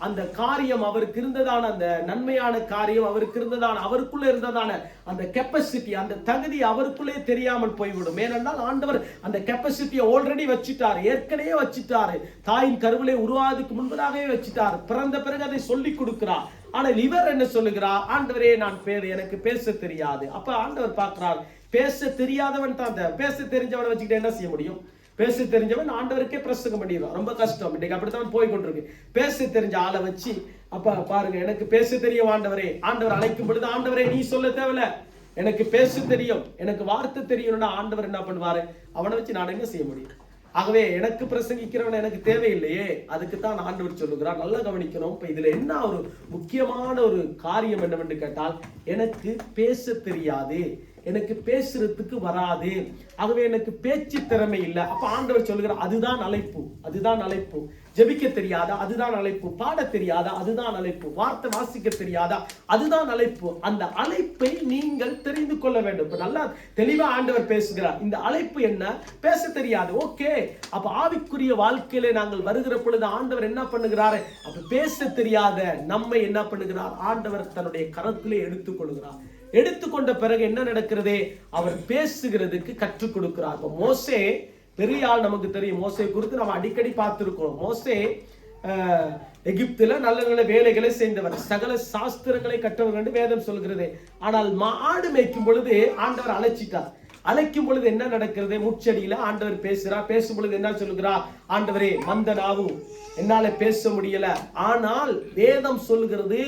அந்த காரியம் அவருக்கு இருந்ததான அந்த நன்மையான காரியம் அவருக்கு இருந்ததான அவருக்குள்ள இருந்ததான அந்த கெப்பாசிட்டி, அந்த தகுதி அவருக்குள்ளே தெரியாமல் போய்விடும். ஏனென்றால் ஆண்டவர் அந்த கெப்பாசிட்டியை ஆல்ரெடி வச்சுட்டாரு, ஏற்கனவே வச்சுட்டாரு. தாயின் கருவிலே உருவாவதுக்கு முன்பதாகவே வச்சுட்டாரு. பிறந்த பிறகு அதை சொல்லி கொடுக்கிறார். ஆனால் இவர் என்ன சொல்லுகிறார்? ஆண்டவரே, நான் எனக்கு பேச தெரியாது. அப்ப ஆண்டவர் பார்க்கிறார், பேச தெரியாதவன் தான். பேச தெரிஞ்சவனை வச்சுக்கிட்டு என்ன செய்ய முடியும்? பேச தெரிஞ்சவன் ஆண்டவருக்கே பிரசங்கம் பண்ணிடுவான். ரொம்ப கஷ்டம். இன்னைக்கு அப்படித்தான் போய் கொண்டிருக்கு. பேச தெரிஞ்ச ஆளை வச்சு அப்ப பாருங்க, எனக்கு பேச தெரியும் ஆண்டவரே. ஆண்டவர் அழைக்கும் பொழுது, ஆண்டவரே நீ சொல்ல தேவையில்ல, எனக்கு பேச தெரியும், எனக்கு வார்த்தை தெரியும்னா ஆண்டவர் என்ன பண்ணுவாரு? அவனை வச்சு நான் என்ன செய்ய முடியும்? ஆகவே எனக்கு பிரசங்கிக்கிறவன் எனக்கு தேவையில்லையே. அதுக்கு தான் ஆண்டவர் சொல்லுகிறார். நல்லா கவனிக்கணும். இப்ப இதுல என்ன ஒரு முக்கியமான ஒரு காரியம் என்னவென்று கேட்டால், எனக்கு பேச தெரியாது, எனக்கு பேசுறதுக்கு வராது, ஆகவே எனக்கு பேச்சு திறமை இல்லை. அப்ப ஆண்டவர் சொல்லுகிறார், அதுதான் அழைப்பு, அதுதான் அழைப்பு. ஜெபிக்க தெரியாதா? அதுதான் அழைப்பு. பாட தெரியாதா? அதுதான் அழைப்பு. வார்த்தை வாசிக்க தெரியாதா? அதுதான் அழைப்பு. அந்த அழைப்பை நீங்கள் தெரிந்து கொள்ள வேண்டும். இப்ப நல்லா தெளிவா ஆண்டவர் பேசுகிறார். இந்த அழைப்பு என்ன? பேச தெரியாது. ஓகே, அப்ப ஆவிக்குரிய வாழ்க்கையில நாங்கள் வருகிற பொழுது ஆண்டவர் என்ன பண்ணுகிறாரு? அப்ப பேச தெரியாத நம்மை என்ன பண்ணுகிறார்? ஆண்டவர் தன்னுடைய கரத்திலே எடுத்துக் கொள்கிறார். எடுத்துக்கொண்ட பிறகு என்ன நடக்கிறது? அவர் பேசுகிறதுக்கு கற்றுக் கொடுக்கிறார். மோசே பெரிய ஆள், நமக்கு தெரியும். மோசே குறித்து நம்ம அடிக்கடி பார்த்திருக்கிறோம். மோசே எகிப்துல நல்ல நல்ல வேலைகளை செய்தவர், சகல சாஸ்திரங்களை கற்றவர் என்று வேதம் சொல்கிறது. ஆனால் மாடு மேய்க்கும் பொழுது ஆண்டவர் அழைச்சிட்டார். அழைக்கும் பொழுது என்ன நடக்கிறது? முச்சடியில ஆண்டவர் பேசுறார். பேசும் பொழுது என்ன சொல்லுகிறார்? ஆண்டவரே, மந்த நாவு, என்னால பேச முடியல. ஆனால் வேதம் சொல்லுகிறது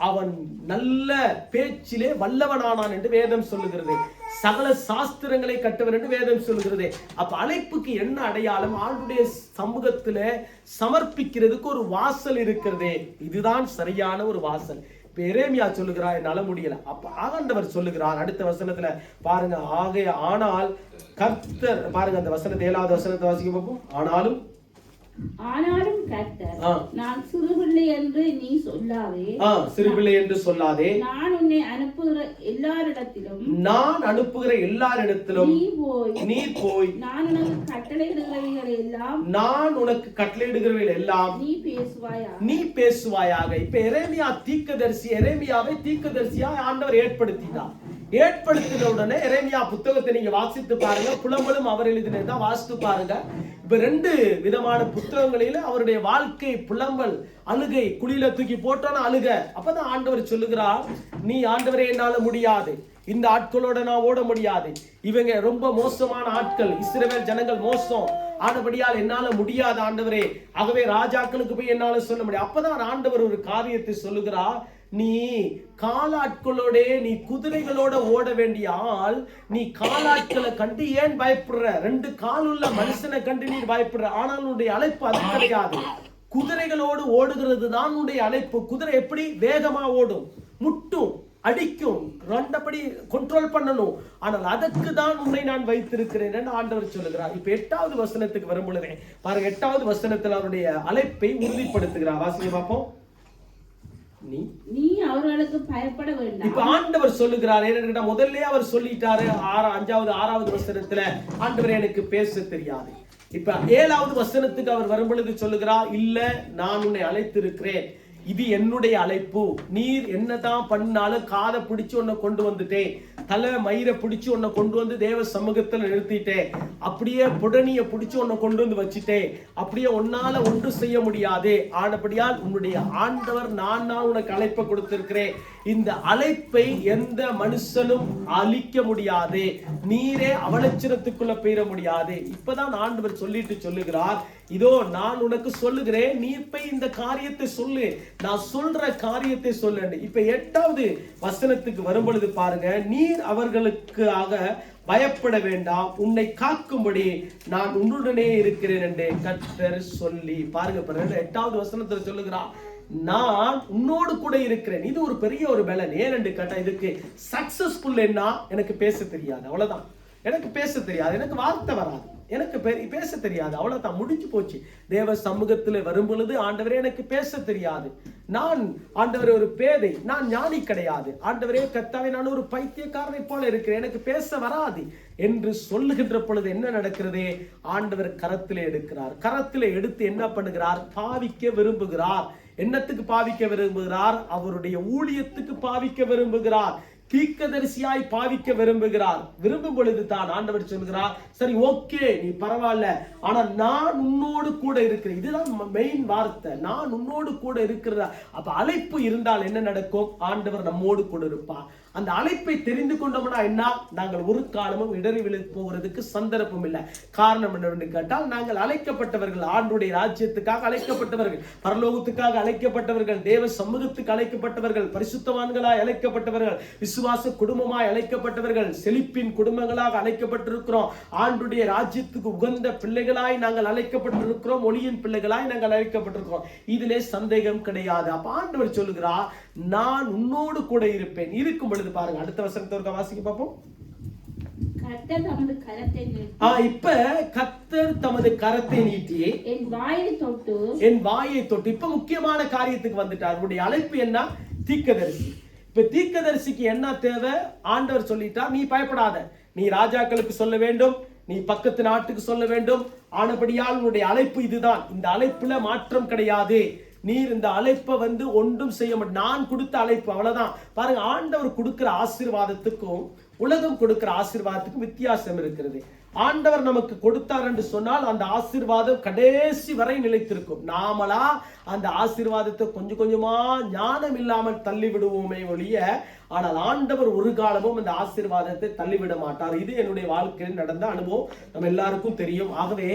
அவன் நல்ல பேச்சிலே வல்லவனானான் என்று வேதம் சொல்லுகிறது. சகல சாஸ்திரங்களை கற்றவன் என்று வேதம் சொல்லுகிறது. அப்ப அழைப்புக்கு என்ன அடையாளம்? ஆண்டுடைய சமூகத்துல சமர்ப்பிக்கிறதுக்கு ஒரு வாசல் இருக்கிறதே, இதுதான் சரியான ஒரு வாசல். இப்ப எரேமியா சொல்லுகிறார், என்னால முடியல. அப்ப ஆண்டவர் சொல்லுகிறார் அடுத்த வசனத்துல பாருங்க. ஆனால் கர்த்தர், பாருங்க அந்த வசனத்தை 7வது வசனத்தை வாசிக்க பார்ப்போம். ஆனாலும் கர்த்தர், நான் சிறுபிள்ளை என்று நீ சொல்லாதே, சிறுபிள்ளை என்று சொல்லாதே, நான் உன்னை அனுப்புகிற எல்லாரிடத்திலும் நீ போய் நான் உனக்கு கட்டளையிடுகிறவைகள் எல்லாம் நீ பேசுவாயாக. இப்ப எரேமியா தீர்க்கதரிசி, எரேமியாவை தீர்க்கதரிசியாய் ஆண்டவர் ஏற்படுத்தினார். ஏற்படுத்தின உடனே எரேமியா புத்தகத்தை நீங்க வாசித்து பாருங்க. புலம்பலும் அவர் எழுதினதான் வாசித்து பாருங்க. இப்ப 2 விதமான புத்தகங்களில அவருடைய வாழ்க்கை புலம்பல், அழுகை, குழியில தூக்கி போட்டோன்னா அழுக. அப்பதான் ஆண்டவர் சொல்லுகிறார், நீ ஆண்டவரே என்னால முடியாது, இந்த ஆட்களோட நான் ஓட முடியாது, இவங்க ரொம்ப மோசமான ஆட்கள், இஸ்ரவேல் ஜனங்கள் மோசம், ஆனபடியால் என்னால முடியாது ஆண்டவரே. ஆகவே ராஜாக்களுக்கு போய் என்னால சொல்ல முடியாது. அப்பதான் ஆண்டவர் ஒரு காரியத்தை சொல்லுகிறார், நீ காலாட்களோட, நீ குதிரைகளோட ஓட வேண்டிய ஆள், நீ காலாட்களை கண்டு ஏன் பயப்படுற? 2 காலுள்ள மனுஷனை கண்டு நீ பயப்படுற. ஆனால் உன்னுடைய அழைப்பு அது கிடையாது. குதிரைகளோடு ஓடுகிறது தான் உன்னுடைய அழைப்பு. குதிரை எப்படி வேகமா ஓடும்? முட்டும், அடிக்கும், ரெண்டபடி கண்ட்ரோல் பண்ணணும். ஆனால் அதற்கு தான் உன்னை நான் வைத்திருக்கிறேன் என்று ஆண்டவர் சொல்லுகிறார். இப்ப 8வது வசனத்துக்கு வரும் பொழுதே பாருங்க, 8வது வசனத்தில் அவருடைய அழைப்பை உறுதிப்படுத்துகிறார். வாசிங்க பார்ப்போம். நீ அவர்களுக்கு பயப்பட வேண்டாம். இப்ப ஆண்டவர் சொல்லுகிறார், ஏன்னா முதல்ல அவர் சொல்லிட்டாரு 5வது 6வது வசனத்துல, ஆண்டவர் எனக்கு பேச தெரியாது. இப்ப 7வது வசனத்துக்கு அவர் வரும் பொழுது சொல்லுகிறார், இல்ல, நான் உன்னை அழைத்திருக்கிறேன், இது என்னுடைய அழைப்பு. நீர் என்னதான் பண்ணாலும் காதை பிடிச்சு உன்னை கொண்டு வந்துட்டேன், தலை மயிரை பிடிச்சு உன்னை கொண்டு வந்து தேவ சமூகத்துல நிறுத்திட்டேன், அப்படியே புடனிய பிடிச்சு உன்னை கொண்டு வந்து வச்சுட்டேன், அப்படியே உன்னால ஒன்று செய்ய முடியாது. ஆனபடியால் உன்னுடைய ஆண்டவர் நான் உனக்கு அழைப்பை கொடுத்திருக்கிறேன். இந்த அழைப்பை எந்த மனுஷனும் அழிக்க முடியாது, நீரே அவலட்சணத்துக்குள்ள போயிட முடியாது. இப்பதான் ஆண்டவர் சொல்லிட்டு சொல்லுகிறார், இதோ நான் உனக்கு சொல்லுகிறேன், நீ போய் இந்த காரியத்தை சொல்லு, நான் சொல்ற காரியத்தை சொல்லு. இப்ப 8வது வசனத்துக்கு வரும் பொழுது பாருங்க, நீர் அவர்களுக்காக பயப்பட வேண்டாம், உன்னை காக்கும்படி நான் உன்னுடனே இருக்கிறேன் என்று கர்த்தர் சொல்லி. பாருங்க 8வது வசனத்துல சொல்லுகிறார், நான் உன்னோடு கூட இருக்கிறேன். இது ஒரு பெரிய ஒரு பலன். ஏனென்று கேட்டா, இதுக்கு சக்சஸ்ஃபுல் என்ன? எனக்கு பேச தெரியாது, அவ்வளவுதான். எனக்கு பேச தெரியாது, எனக்கு வார்த்தை வராது, எனக்கு பேச தெரியாது, அவ்வளவுதான், முடிஞ்சு போச்சு. தேவ சமூகத்துல வரும் பொழுது, ஆண்டவரே எனக்கு பேச தெரியாது, நான் ஆண்டவரே ஒரு பேதை, நான் ஞானி கிடையாது, ஆண்டவரே கர்த்தாவே நான் ஒரு பைத்தியக்காரனை போல இருக்கிறேன், எனக்கு பேச வராது என்று சொல்லுகின்ற பொழுது என்ன நடக்கிறது? ஆண்டவர் கரத்திலே எடுக்கிறார். கரத்திலே எடுத்து என்ன பண்ணுகிறார்? பாவிக்க விரும்புகிறார். என்னத்துக்கு பாவிக்க விரும்புகிறார்? அவருடைய ஊழியத்துக்கு பாவிக்க விரும்புகிறார். தீர்க்கதரிசியாய் பாவிக்க விரும்புகிறார். விரும்பும் பொழுது தான் ஆண்டவர் சொல்கிறார், சரி ஓகே, நீ பரவாயில்ல, ஆனா நான் உன்னோடு கூட இருக்கிறேன். இதுதான் மெயின் வார்த்தை, நான் உன்னோடு கூட இருக்கிறதா. அப்ப அழைப்பு இருந்தால் என்ன நடக்கும்? ஆண்டவர் நம்மோடு கூட இருப்பார். அந்த அழைப்பை தெரிந்து கொண்டோம்னா என்ன? நாங்கள் ஒரு காலமும் இடறி விழ போகிறதுக்கு சந்தர்ப்பம் இல்லை. காரணம் என்னவென்று கேட்டால், நாங்கள் அழைக்கப்பட்டவர்கள், ஆண்டுடைய ராஜ்யத்துக்காக அழைக்கப்பட்டவர்கள், பரலோகத்துக்காக அழைக்கப்பட்டவர்கள், தேவ சமூகத்துக்கு அழைக்கப்பட்டவர்கள், பரிசுத்தவான்களாய் அழைக்கப்பட்டவர்கள், விசுவாச குடும்பமாய் அழைக்கப்பட்டவர்கள், செழிப்பின் குடும்பங்களாக அழைக்கப்பட்டிருக்கிறோம். ஆண்டுடைய ராஜ்யத்துக்கு உகந்த பிள்ளைகளாய் நாங்கள் அழைக்கப்பட்டிருக்கிறோம். ஒளியின் பிள்ளைகளாய் நாங்கள் அழைக்கப்பட்டிருக்கிறோம். இதிலே சந்தேகம் கிடையாது. அப்ப ஆண்டவர் சொல்லுகிறார், நான் உன்னோடு கூட இருப்பேன். இருக்கும் பொழுது பாருங்க, அடுத்த வசனத்தை வாசிக்க பார்ப்போம். கர்த்தர் தமது கரத்தை நீட்டி, இப்ப கர்த்தர் தமது கரத்தை நீட்டி என் வாயை தொட்டு, இப்ப முக்கியமான காரியத்துக்கு வந்துட்டார். அவருடைய அழைப்பு என்ன? தீர்க்கதரிசி. இப்ப தீர்க்கதரிசிக்கு என்ன தேவை? ஆண்டவர் சொல்லிட்டார், நீ பயப்படாத, நீ ராஜாக்களுக்கு சொல்ல வேண்டும், நீ பக்கத்து நாட்டுக்கு சொல்ல வேண்டும். ஆனபடியால் உன்னுடைய அழைப்பு இதுதான். இந்த அழைப்புல மாற்றம் கிடையாது. நீர் இந்த அழைப்பை ஒன்றும் செய்ய மாட்டேன், நான் கொடுத்த அழைப்பு அவ்வளவுதான். பாருங்க, ஆண்டவர் கொடுக்கிற ஆசீர்வாதத்துக்கும் உலகம் கொடுக்கிற ஆசீர்வாதத்துக்கும் வித்தியாசம் இருக்கிறது. ஆண்டவர் நமக்கு கொடுத்தார் என்று சொன்னால் அந்த ஆசீர்வாதம் கடைசி வரை நிலைத்திருக்கும். நாமளா அந்த ஆசீர்வாதத்தை கொஞ்சம் கொஞ்சமா ஞானம் இல்லாமல் தள்ளி விடுவோமே ஒழிய, ஆனால் ஆண்டவர் ஒரு காலமும் அந்த ஆசீர்வாதத்தை தள்ளிவிட மாட்டார். இது என்னுடைய வாழ்க்கையில் நடந்த அனுபவம், நம்ம எல்லாருக்கும் தெரியும். ஆகவே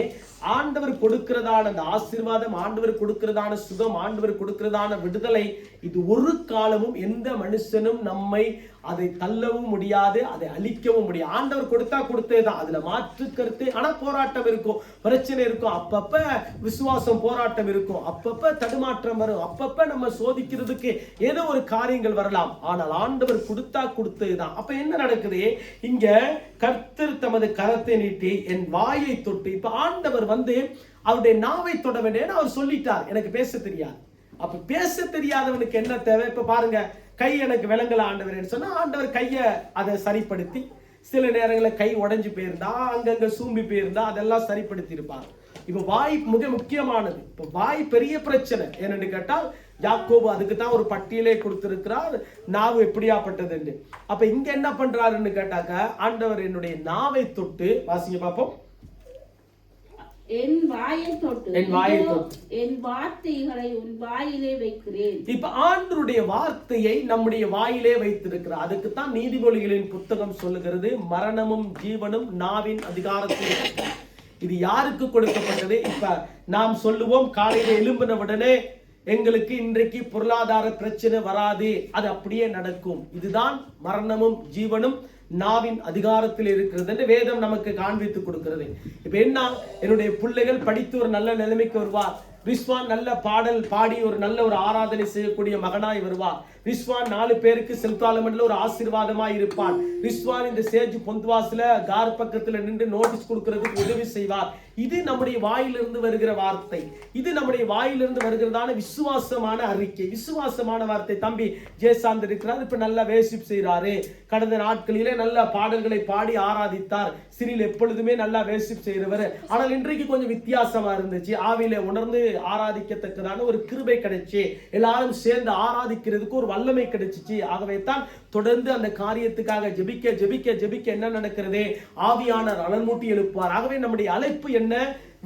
ஆண்டவர் கொடுக்கிறதான அந்த ஆசீர்வாதம், ஆண்டவர் கொடுக்கிறதான சுகம், ஆண்டவர் கொடுக்கிறதான விடுதலை, இது ஒரு காலமும் எந்த மனுஷனும் நம்மை அதை தள்ளவும் முடியாது, அதை அழிக்கவும் முடியாது. ஆண்டவர் கொடுத்தா கொடுத்தேதான், அதுல மாற்று கருத்து. ஆனா போராட்டம் இருக்கும், பிரச்சனை இருக்கும், அப்பப்ப விசுவாசம் போராட்டம் இருக்கும், அப்பப்ப தடுமாற்றம் வரும், அப்பப்ப நம்ம சோதிக்கிறதுக்கு ஏதோ ஒரு காரியங்கள் வரலாம். ஆனால் ஆண்டவர் கொடுத்தா கொடுத்ததுதான். அப்ப என்ன நடக்குது இங்க? கர்த்தர் தமது கரத்தை நீட்டி என் வாயை தொட்டு, இப்ப ஆண்டவர் அவருடைய நாவை தொட வேண்டிய அவர் சொல்லிட்டார், எனக்கு பேச தெரியாது. அப்ப பேச தெரியாதவனுக்கு என்ன தேவை? இப்ப பாருங்க, கை எனக்கு விளங்கல ஆண்டவர் சொன்னா, ஆண்டவர் கையை அதை சரிப்படுத்தி, சில நேரங்களில் கை உடைஞ்சு போயிருந்தா, அங்கங்க சூம்பி போயிருந்தா, அதெல்லாம் சரிப்படுத்தி இருப்பார். இப்ப வாய் மிக முக்கியமானது. இப்ப வாய் பெரிய பிரச்சனை. ஏன்னு கேட்டால் யாக்கோபு அதுக்கு தான் ஒரு பட்டியலே கொடுத்திருக்கிறார், நாவு எப்படியாப்பட்டது என்று. அப்ப இங்க என்ன பண்றாருன்னு கேட்டாக்க, ஆண்டவர் என்னுடைய நாவை தொட்டு, வாசிங்க பாப்போம், என் வாயை தொட்டு என் வார்த்தைகளை உன் வாயிலே வைக்கிறேன். இப்ப ஆண்டவருடைய வார்த்தையை நம்முடைய வாயிலே வைத்திருக்கிறார். அதுக்குத்தான் நீதிமொழிகளின் புத்தகம் சொல்லுகிறது, மரணமும் ஜீவனும் நாவின் அதிகாரத்தில். இது யாருக்கு கொடுக்கப்பட்டது? இப்ப நாம் சொல்லுவோம், காலையில எழும்பின உடனே எங்களுக்கு இன்றைக்கு பொருளாதார பிரச்சனை வராது, அது அப்படியே நடக்கும். இதுதான் மரணமும் ஜீவனும் நாவின் அதிகாரத்தில் இருக்கிறது என்று வேதம் நமக்கு காண்பித்து கொடுக்கிறது. இப்ப என்ன, என்னுடைய பிள்ளைகள் படித்து ஒரு நல்ல நிலைமைக்கு வருவார், ரிஸ்வான் நல்ல பாடல் பாடி ஒரு நல்ல ஒரு ஆராதனை செய்யக்கூடிய மகனாய் வருவார், ரிஸ்வான் 4 பேருக்கு செல்காலமன்ல ஒரு ஆசீர்வாதமாய் இருப்பான், ரிஸ்வான் இந்த சேஜ் பொந்துவாசில கார் பக்கத்துல நின்று நோட்டீஸ் கொடுக்கிறதுக்கு உதவி செய்வார். இது நம்முடைய வாயிலிருந்து வருகிற வார்த்தை, இது நம்முடைய வாயிலிருந்து வருகிறதான விசுவாசமான அறிக்கை, விசுவாசமான வார்த்தை. தம்பி ஜெயசாந்த் இருக்கிறார், இப்ப நல்லா வேஷிப் செய்யறாரு, கடந்த நாட்களிலே நல்ல பாடல்களை பாடி ஆராதித்தார், சிறில் எப்பொழுதுமே நல்லா வேஷிப் செய்யறவர். ஆனால் இன்றைக்கு கொஞ்சம் வித்தியாசமா இருந்துச்சு, ஆவியில உணர்ந்து ஆராதிக்கத்தக்கதான ஒரு கிருபை கிடைச்சு, எல்லாரும் சேர்ந்து ஆராதிக்கிறதுக்கு ஒரு வல்லமை கிடைச்சிச்சு. ஆகவே தான் தொடர்ந்து அந்த காரியத்துக்காக ஜெபிக்க ஜெபிக்க ஜெபிக்க என்ன நடக்கிறது? ஆவியானவர் அனல்மூட்டி எழுப்புவார். ஆகவே நம்முடைய அழைப்பு என்ன?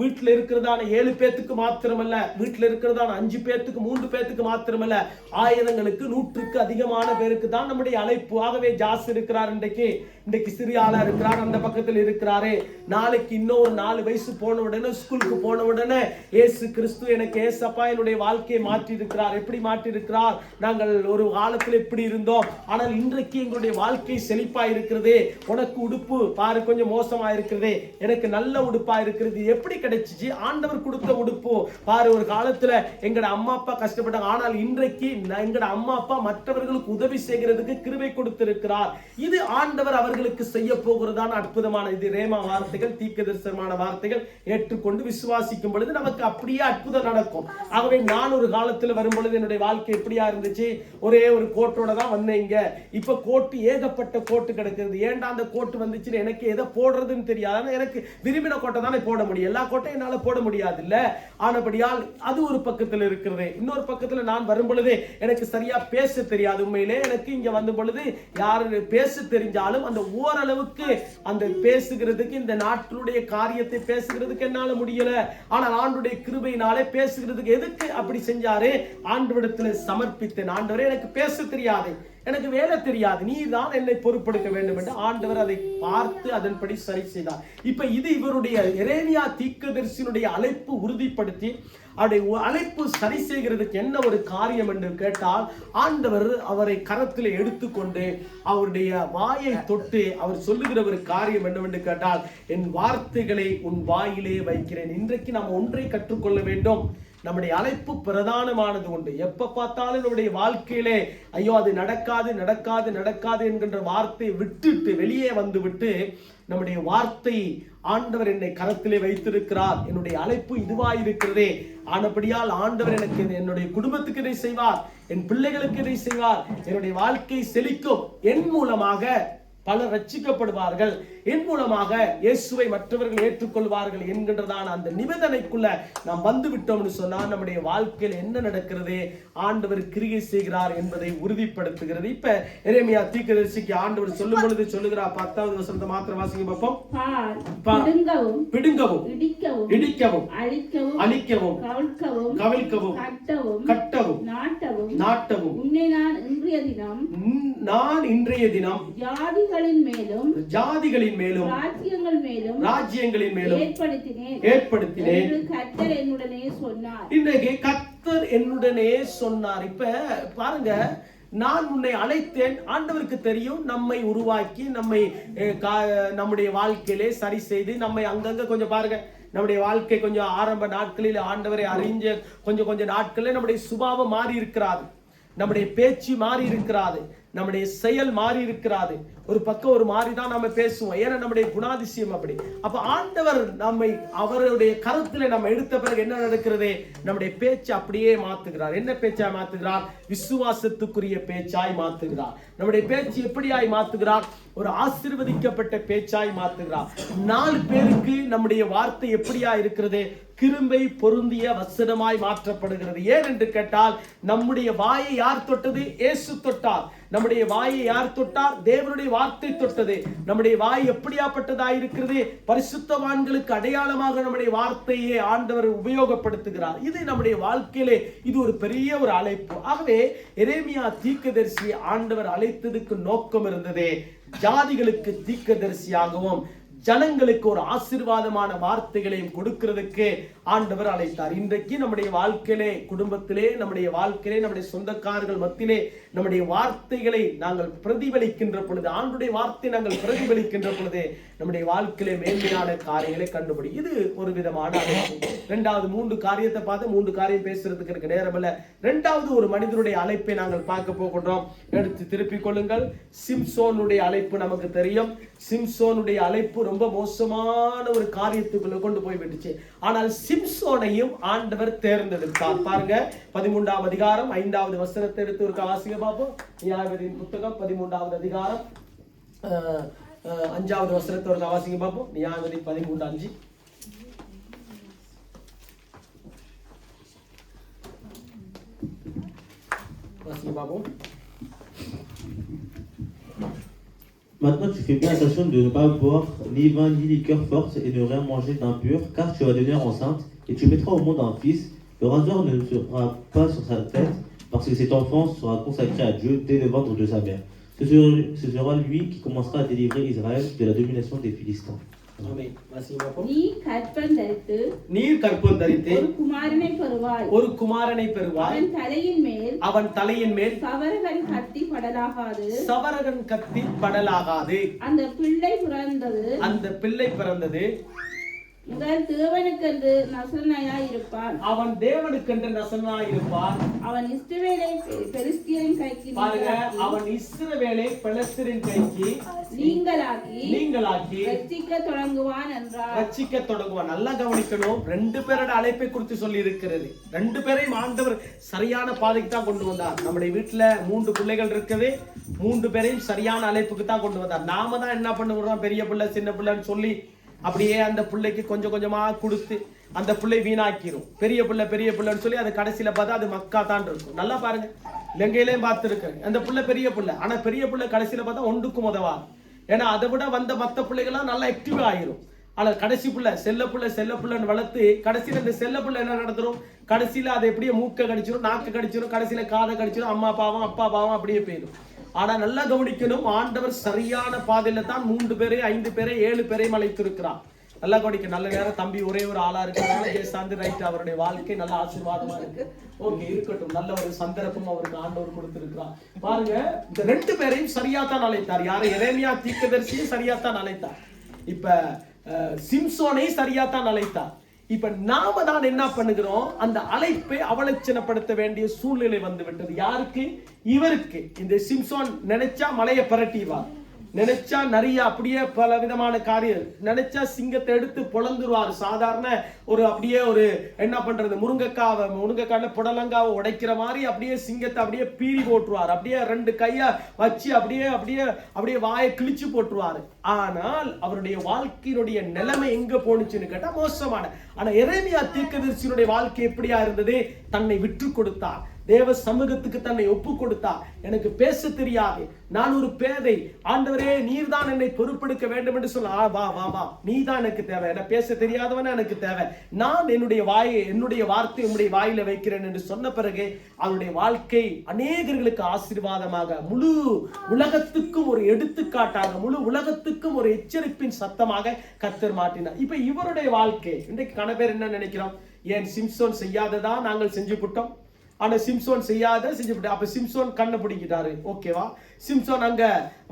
வீட்டில் இருக்கிறதான 7 பேத்துக்கு மாத்திரமல்ல, வீட்டில் இருக்கிறதான 5 பேத்துக்கு 3 பேத்துக்கு மாத்திரமல்ல, ஆயிரங்களுக்கு 100க்கு அதிகமான பேருக்கு தான் நம்முடைய அழைப்பு. ஆகவே ஜாஸ் இருக்கிறார், இன்றைக்கு சிறியாளா இருக்கிறார், அந்த பக்கத்தில் இருக்கிறாரு, நாளைக்கு இன்னொரு 4 வயசு போன உடனே ஸ்கூலுக்கு போன உடனே ஏசு கிறிஸ்து எனக்கு ஏசப்பா என்னுடைய வாழ்க்கையை மாற்றி இருக்கிறார். எப்படி மாற்றி இருக்கிறார்? நாங்கள் ஒரு காலத்தில் எப்படி இருந்தோம், ஆனால் இன்றைக்கு எங்களுடைய வாழ்க்கை செழிப்பா இருக்கிறது. உனக்கு உடுப்பு பாரு கொஞ்சம் மோசமா இருக்கிறது, எனக்கு நல்ல உடுப்பா இருக்கிறது. எப்படி கிடைச்சிச்சு? ஆண்டவர் கொடுத்த உடுப்பு பாரு. ஒரு காலத்துல எங்கட அம்மா அப்பா கஷ்டப்பட்டாங்க, ஆனால் இன்றைக்கு எங்கட அம்மா அப்பா மற்றவர்களுக்கு உதவி செய்கிறதுக்கு கிருபை கொடுத்திருக்கிறார். இது ஆண்டவர் அவர்களுக்கு செய்ய போகிறதான அற்புதமான இது ரேமா வார்த்தைகள், தீர்க்கதரிசனமான வார்த்தைகள் ஏற்றுக்கொண்டு விசுவாசிக்கும் பொழுது நமக்கு அப்படியே அற்புதம் நடக்கும். ஆகவே நான் ஒரு காலத்துல வரும் பொழுது என்னுடைய வாழ்க்கை எப்படியா இருந்துச்சு? ஒரே ஒரு கோட்டோட தான் வந்தீங்க. இப்ப கோட்டு ஏகப்பட்ட கோட்டு கிடக்குது. ஏன்டா அந்த கோட்டு வந்துச்சுன்னு எனக்கு எதை போடுறதுன்னு தெரியாது. எனக்கு விரும்பின கோட்டை தானே போட முடியும், எல்லா கோட்டையும் என்னால போட முடியாது இல்ல. ஆனபடியால் அது ஒரு பக்கத்தில் இருக்கிறது. இன்னொரு பக்கத்துல நான் வரும் பொழுது எனக்கு சரியா பேச தெரியாது. உண்மையிலே எனக்கு இங்க வந்த பொழுது யாரு பேச தெரிஞ்சாலும் அந்த ஓரளவுக்கு அந்த பேசுகிறதுக்கு, இந்த நாட்டினுடைய காரியத்தை பேசுகிறதுக்கு என்னால முடியல. ஆனால் ஆண்டுடைய கிருபையினாலே பேசுகிறதுக்கு எதுக்கு அப்படி செஞ்சாரு? ஆண்டவரிடத்துல சமர்ப்பித்தேன். ஆண்டவரே எனக்கு பேச தெரியாது, எனக்கு வேலை தெரியாது, நீ தான் என்னை பொறுப்பெடுக்க வேண்டும் என்று ஆண்டவர் அதை பார்த்து அதன்படி சரி செய்தார். இப்ப இது இவருடைய எரேமியா தீர்க்கதரிசியினுடைய அழைப்பு உறுதிப்படுத்தி அவருடைய அழைப்பு சரி செய்கிறதுக்கு என்ன ஒரு காரியம் என்று கேட்டால், ஆண்டவர் அவரை கரத்தில் எடுத்துக்கொண்டு அவருடைய வாயை தொட்டு அவர் சொல்லுகிற ஒரு காரியம் என்னவென்று கேட்டால், என் வார்த்தைகளை உன் வாயிலே வைக்கிறேன். இன்றைக்கு நாம் ஒன்றை கற்றுக்கொள்ள வேண்டும். நம்முடைய அழைப்பு பிரதானமானது உண்டு. எப்ப பார்த்தாலும் நம்முடைய வாழ்க்கையிலே ஐயோ அது நடக்காது நடக்காது நடக்காது என்கின்ற வார்த்தையை விட்டுட்டு வெளியே வந்துவிட்டு, நம்முடைய வார்த்தை ஆண்டவர் என்னை கரத்திலே வைத்திருக்கிறார், என்னுடைய அழைப்பு இதுவாயிருக்கிறதே, ஆனபடியால் ஆண்டவர் எனக்கு என்னுடைய குடும்பத்துக்கு இதை செய்வார், என் பிள்ளைகளுக்கு இதை செய்வார், என்னுடைய வாழ்க்கை செழிக்கும், என் மூலமாக பலர் ரட்சிக்கப்படுவார்கள், என் மூலமாக இயேசுவை மற்றவர்கள் ஏற்றுக்கொள்வார்கள் என்கின்றதான அந்த நிபந்தனைக்குள்ள நாம் வந்து விட்டோம்னு சொன்னா நம்முடைய வாழ்க்கையில் என்ன நடக்கிறது, ஆண்டவர் கிரியை செய்கிறார் என்பதை உறுதிப்படுத்துகிறது. இப்ப எரேமியா தீர்க்கதரிசிக்கு ஆண்டவர் சொல்லும் பொழுது சொல்லுகிறார், 10வது வசனத்தை மாத்திரம் வாசிங்க பார்ப்போம். பிடுங்கவும், இடிக்கவும், அழிக்கவும், கவிழ்க்கவும், கட்டவும், நாட்டவும், நான் இன்றைய தினம் ஜாதிகளின் மேலும் ராஜ்யங்களின் மேலும் ஏற்படுத்தினேன். இன்றைக்கு கர்த்தர் என்னுடனே சொன்னார். இப்ப பாருங்க, நான் உன்னை அழைத்தேன். ஆண்டவருக்கு தெரியும் நம்மை உருவாக்கி நம்முடைய வாழ்க்கையிலே சரி செய்து நம்மை அங்கங்க கொஞ்சம் பாருங்க, நம்முடைய வாழ்க்கை கொஞ்சம் ஆரம்ப நாட்களில் ஆண்டவரை அறிஞ்ச கொஞ்சம் நாட்களில் நம்முடைய சுபாவம் மாறி இருக்கிறாரு, நம்முடைய பேச்சு மாறி இருக்கிறாரு, நம்முடைய செயல் மாறி இருக்கிறாரு. ஒரு பக்கம் ஒரு மாறி தான் நம்ம பேசுவோம், ஏன்னா நம்முடைய குணாதிசயம் அப்படி. அப்ப ஆண்டவர் நம்மை அவருடைய கருத்துல நம்ம எடுத்த பிறகு என்ன நடக்கிறது, நம்முடைய பேச்சு அப்படியே மாத்துகிறார். என்ன பேச்சாய் மாத்துகிறார்? விசுவாசத்துக்குரிய பேச்சாய் மாத்துகிறார். நம்முடைய பேச்சு எப்படியாய் மாத்துகிறார்? ஒரு ஆசீர்வதிக்கப்பட்ட பேச்சாய் மாத்துகிறார். 4 பேருக்கு நம்முடைய வார்த்தை எப்படியா இருக்கிறது? கிருபை பொருந்திய வசனமாய் மாற்றப்படுகிறது. ஏன் என்று கேட்டால், நம்முடைய வாயை யார் தொட்டது? இயேசு தொட்டார். நம்முடைய வாயை யார் தொட்டார்? தேவனுடைய வார்த்தை தொட்டது. நம்முடைய வாய் எப்படியாப்பட்டதாய் இருக்கிறது? பரிசுத்தவான்களுக்கு அடையாளமாக நம்முடைய வார்த்தையை ஆண்டவர் உபயோகப்படுத்துகிறார். இது நம்முடைய வாழ்க்கையிலே இது ஒரு பெரிய ஒரு அழைப்பு. ஆகவே எரேமியா தீர்க்கதரிசி ஆண்டவர் அழைத்ததுக்கு நோக்கம் இருந்ததே, ஜாதிகளுக்கு தீர்க்கதரிசியாகவும் ஜனங்களுக்கு ஒரு ஆசீர்வாதமான வார்த்தைகளையும் கொடுக்கிறதுக்கு ஆண்டவர் அழைத்தார். இன்றைக்கு நம்முடைய வாழ்க்கையிலே, குடும்பத்திலே, நம்முடைய வாழ்க்கையிலே, நம்முடைய சொந்தக்காரர்கள் மத்தியிலே நம்முடைய வார்த்தைகளை நாங்கள் பிரதிபலிக்கின்ற பொழுது, ஆண்டுடைய வார்த்தை நாங்கள் பிரதிபலிக்கின்ற பொழுது நம்முடைய வாழ்க்கையிலே மேன்மையான காரியங்களை கண்டுபிடி. இது ஒரு விதமான அழைப்பு. 2வது 3 காரியத்தை பார்த்து 3 காரியம் பேசுறதுக்கு எனக்கு நேரம் இல்லை. 2வது ஒரு மனிதனுடைய அழைப்பை நாங்கள் பார்க்க போகின்றோம். எடுத்து திருப்பிக் கொள்ளுங்கள். சிம்சோனுடைய அழைப்பு நமக்கு தெரியும். சிம்சோனுடைய அழைப்பு ரொம்ப மோசமான ஒரு காரியத்துக்குள்ள கொண்டு போய் விட்டுச்சு. ஆனால் சிம்சோனையும் ஆண்டவர் தேர்ந்தெடுத்தார். பாருங்க, 13ஆம் அதிகாரம் 5வது வசனத்தை எடுத்து ஒரு வாசிங்க பார்ப்போம். நியாயாதிபதியின் புத்தகம் 13வது அதிகாரம் 5வது வசனத்தை ஒரு வாசிங்க பார்ப்போம். நியாயாதிபதி 13:5. வாசிங்க பார்ப்போம். Maintenant, tu fais bien attention de ne pas boire ni vin ni liqueur forte et ne rien manger d'impur, car tu vas devenir enceinte et tu mettras au monde un fils. Le rasoir ne sera pas sur sa tête, parce que cet enfant sera consacré à Dieu dès le ventre de sa mère. Ce sera lui qui commencera à délivrer Israël de la domination des Philistins. நீர் கற்பம் தரித்து ஒரு குமாரனை பெறுவாய். அவன் தலையின் மேல் சவரகன் கத்தி படலாகாது. அந்த பிள்ளை பிறந்தது முதல் தேவனுக்கென்று நசரனாய் இருப்பான். அவன் தேவனுக்கென்று நசரனாய் இருப்பான். அவன் இஸ்ரவேலை பெலிஸ்தியரின் கைக்கு அவன் இஸ்ரவேலை பெலிஸ்தியரின் கைக்கு நீங்களாக்கி ரட்சிக்க தொடங்குவான் என்றார். ரட்சிக்க தொடங்குவான். நல்லா கவனிக்கணும். 2 பேரோட அழைப்பை குறித்து சொல்லி இருக்கிறது. 2 பேரையும் ஆண்டவர் சரியான பாதைக்கு தான் கொண்டு வந்தார். நம்முடைய வீட்டுல 3 பிள்ளைகள் இருக்குது. 3 பேரையும் சரியான அழைப்புக்கு தான் கொண்டு வந்தார். நாம தான் என்ன பண்ணுறோம், பெரிய பிள்ளை சின்ன பிள்ளைன்னு சொல்லி அப்படியே அந்த பிள்ளைக்கு கொஞ்சம் கொஞ்சமா கொடுத்து அந்த பிள்ளை வீணாக்கிரும். பெரிய பிள்ளைன்னு சொல்லி அது கடைசியில பார்த்தா அது மக்கா தான் இருக்கும். நல்லா பாருங்க, இலங்கையிலேயும் பார்த்துருக்கேன். அந்த பிள்ளை பெரிய பிள்ளை, ஆனா பெரிய பிள்ளை கடைசியில பார்த்தா ஒன்றுக்கும் உதவா. ஏன்னா அதை விட வந்த மற்ற பிள்ளைகள்லாம் நல்லா ஆக்டிவ் ஆயிரும். ஆனா கடைசி பிள்ளை செல்ல பிள்ளைன்னு வளர்த்து கடைசியில இந்த செல்ல பிள்ளை என்ன நடந்துரும், கடைசியில அதை எப்படியே மூக்க கடிச்சிடும், நாக்கு கடிச்சிடும், கடைசியில காதை கடிச்சிடும், அம்மா பாவம் அப்பா பாவம் அப்படியே போயிடும். ஆனா நல்லா கவனிக்கணும், ஆண்டவர் சரியான பாதையில தான் 3 பேரை 5 பேரை 7 பேரையும் அழைத்திருக்கிறார். நல்லா கவனிக்க. நல்ல நேரம் தம்பி ஒரே ஒரு ஆளா இருக்கிறாங்க, சார்ந்து ரைட். அவருடைய வாழ்க்கை நல்ல ஆசீர்வாதமா இருக்கு. ஓகே, இருக்கட்டும். நல்ல ஒரு சந்தர்ப்பம் அவருக்கு ஆண்டவர் கொடுத்திருக்கிறார். பாருங்க, இந்த 2 பேரையும் சரியாத்தான் அழைத்தார். யாரை? எரேமியா தீர்க்கதரிசியும் சரியாத்தான் அழைத்தார். இப்ப சிம்சோனை சரியாத்தான் அழைத்தார். இப்ப நாம தான் என்ன பண்ணுகிறோம், அந்த அழைப்பை அவலட்சணப்படுத்த வேண்டிய சூழ்நிலை வந்து விட்டது. யாருக்கு? இவருக்கு. இந்த சிம்சோன் நினைச்சா மலையை பரட்டிடுவார். நினைச்சா நிறைய அப்படியே பல விதமான காரியம் நினைச்சா சிங்கத்தை எடுத்து பொளந்துருவாரு. சாதாரண ஒரு அப்படியே ஒரு என்ன பண்றது முருங்கைக்கான புடலங்காவை உடைக்கிற மாதிரி அப்படியே சிங்கத்தை அப்படியே பீறி போட்டுருவார். அப்படியே ரெண்டு கைய வச்சு அப்படியே அப்படியே அப்படியே வாயை கிழிச்சு போட்டுருவாரு. ஆனால் அவருடைய வாழ்க்கையினுடைய நிலைமை எங்க போனுச்சுன்னு கேட்டா மோசமான. ஆனா எரேமியா தீர்க்கதரிசியினுடைய வாழ்க்கை எப்படியா இருந்தது? தன்னை விற்று கொடுத்தார். தேவ சமூகத்துக்கு தன்னை ஒப்பு கொடுத்தா. எனக்கு பேச தெரியாது, நான் ஒரு பேதை, ஆண்டவரே நீர்தான் என்னை பொறுப்பெடுக்க வேண்டும் என்று சொல்ல. வா வா வா, நீதான் எனக்கு தேவை, என்ன பேச தெரியாதவன எனக்கு தேவை, நான் என்னுடைய வார்த்தை உம்முடைய வாயில வைக்கிறேன் என்று சொன்ன பிறகு அவருடைய வாழ்க்கை அநேகர்களுக்கு ஆசீர்வாதமாக, முழு உலகத்துக்கும் ஒரு எடுத்துக்காட்டாக, முழு உலகத்துக்கும் ஒரு எச்சரிப்பின் சத்தமாக கர்த்தர் மாற்றினார். இப்ப இவருடைய வாழ்க்கை இன்றைக்கு கன பேர் என்ன நினைக்கிறோம்? ஏன் சிம்சோன் செய்யாததா நாங்கள் செஞ்சு விட்டோம், ஆனா சிம்சோன் செஞ்சு விட்டு அப்ப சிம்சோன் கண்ணை பிடிக்கிட்டாரு. ஓகேவா? சிம்சோன் அங்க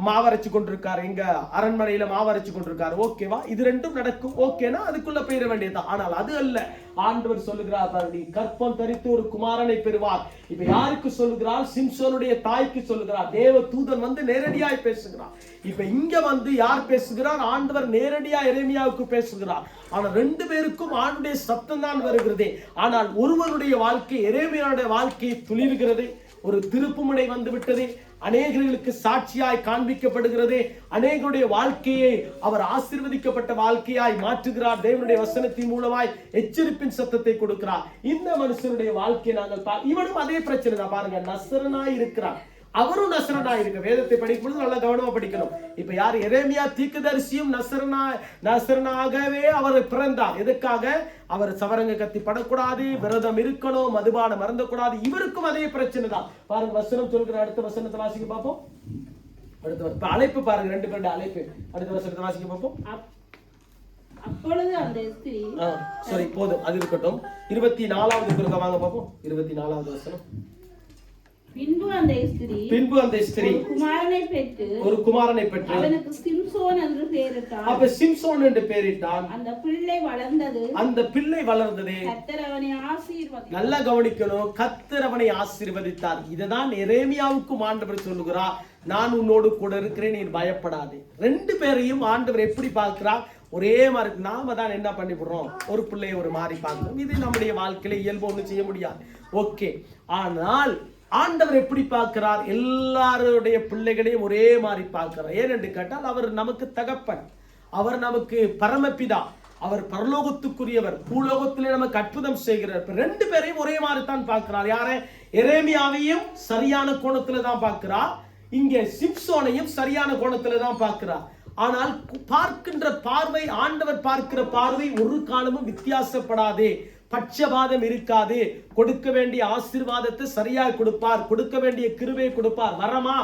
மாவரைச்சு கொண்டிருக்காரு, இங்க அரண்மனையில மாவரைச்சு கொண்டிருக்காரு. ஓகேவா? இது ரெண்டும் நடக்கும். ஓகேனா அதுக்குள்ள போயிட வேண்டியதுதான். ஆனால் அது அல்ல. ஆண்டவர் சொல்லுகிறார், நீ கற்பம் தரித்து ஒரு குமாரனை பெறுவார். இப்ப யாருக்கு சொல்லுகிறார்? சிம்சோனுடைய தாய்க்கு சொல்லுகிறார். தேவ தூதன் வந்து நேரடியாய் பேசுகிறார். இப்ப இங்க வந்து யார் பேசுகிறார்? ஆண்டவர் நேரடியா எரேமியாவுக்கு பேசுகிறார். ஆனா ரெண்டு பேருக்கும் ஆண்டுடைய சத்தம் தான் வருகிறது. ஆனால் ஒருவருடைய வாழ்க்கை, எரேமியாவுடைய வாழ்க்கை துளிர்கிறது. ஒரு திருப்புமுனை வந்து விட்டது. அநேகர்களுக்கு சாட்சியாய் காண்பிக்கப்படுகிறது. அநேகருடைய வாழ்க்கையை அவர் ஆசீர்வதிக்கப்பட்ட வாழ்க்கையாய் மாற்றுகிறார். தேவனுடைய வசனத்தின் மூலமாய் எச்சரிப்பின் சத்தத்தை கொடுக்கிறார். இந்த மனுஷனுடைய வாழ்க்கையை நாங்கள் இவனும் அதே பிரச்சனை தான். பாருங்க, நசரனாய் இருக்கிறார், அவரும் நசரனாய் இருக்க. வேதத்தை படிக்கும் பொழுது நல்லா கவனமா படிக்கணும். இப்ப யார்? எரேமியா தீர்க்கதரிசியும் நசரனாகவே அவர் பிறந்தார். எதுக்காக? அவர் சவரங்க கத்தி படக்கூடாது, விரதம் இருக்கணும், மதுபானம் மறந்தக்கூடாது. இவருக்கும் அதே பிரச்சனை தான். பாருங்க, வசனம் சொல்கிற அடுத்த வசனத்தை வாசிக்க பார்ப்போம். அடுத்த அழைப்பு பாருங்க, ரெண்டு பேருடைய அழைப்பு. அடுத்த வசனத்தை வாசிக்க பார்ப்போம். அப்பொழுது அந்த ஸ்திரீ சரி போதும், அது இருக்கட்டும். 24வது வாங்க பார்ப்போம். 24வது வசனம். பின்பு அந்த ஸ்திரீ ஒரு குமாரனை பெற்று அவனுக்கு சிம்சோன் என்று பெயரிட்டாள். அப்ப சிம்சோன் என்று பெயரிட்டான். அந்த பிள்ளை வளர்ந்தது கர்த்தர் அவனை ஆசீர்வதித்தார். நல்லா கவனிக்கணும், கர்த்தர் அவனை ஆசீர்வதித்தார். இதுதான் எரேமியாவுக்கும் ஆண்டவர் சொல்லுகிறார், நான் உன்னோடு கூட இருக்கிறேன், நீ பயப்படாதே. ரெண்டு பேரையும் ஆண்டவர் எப்படி பார்க்கிறார்? ஒரே மாதிரி. நாம தான் என்ன பண்ணிவிடுறோம்? ஒரு பிள்ளையை ஒரு மாதிரி பார்க்கிறோம். இது நம்முடைய வாழ்க்கையில இயல்பு, ஒண்ணு செய்ய முடியாது. ஓகே. ஆனால் ஆண்டவர் எப்படி பார்க்கிறார்? எல்லாருடைய பிள்ளைகளையும் ஒரே மாதிரி பார்க்கிறார். ஏனென்று கேட்டால் அவர் நமக்கு தகப்பன், அவர் நமக்கு பரமபிதா, அவர் பரலோகத்துக்குரியவர், பூலோகத்திலே நமக்கு அற்புதம் செய்கிறார். ரெண்டு பேரையும் ஒரே மாதிரி தான் பார்க்கிறார். யாரை? எரேமியாவையும் சரியான கோணத்துல தான் பார்க்கிறார், இங்கே சிம்சோனையும் சரியான கோணத்துல தான் பார்க்கிறார். ஆனால் பார்க்கின்ற பார்வை, ஆண்டவர் பார்க்கிற பார்வை ஒரு காலமும் வித்தியாசப்படாதே, பட்சபாதம் இருக்காது. கொடுக்க வேண்டிய ஆசீர்வாதத்தை சரியாக கொடுப்பார், கொடுக்க வேண்டிய கிருபையை கொடுப்பார். வரமா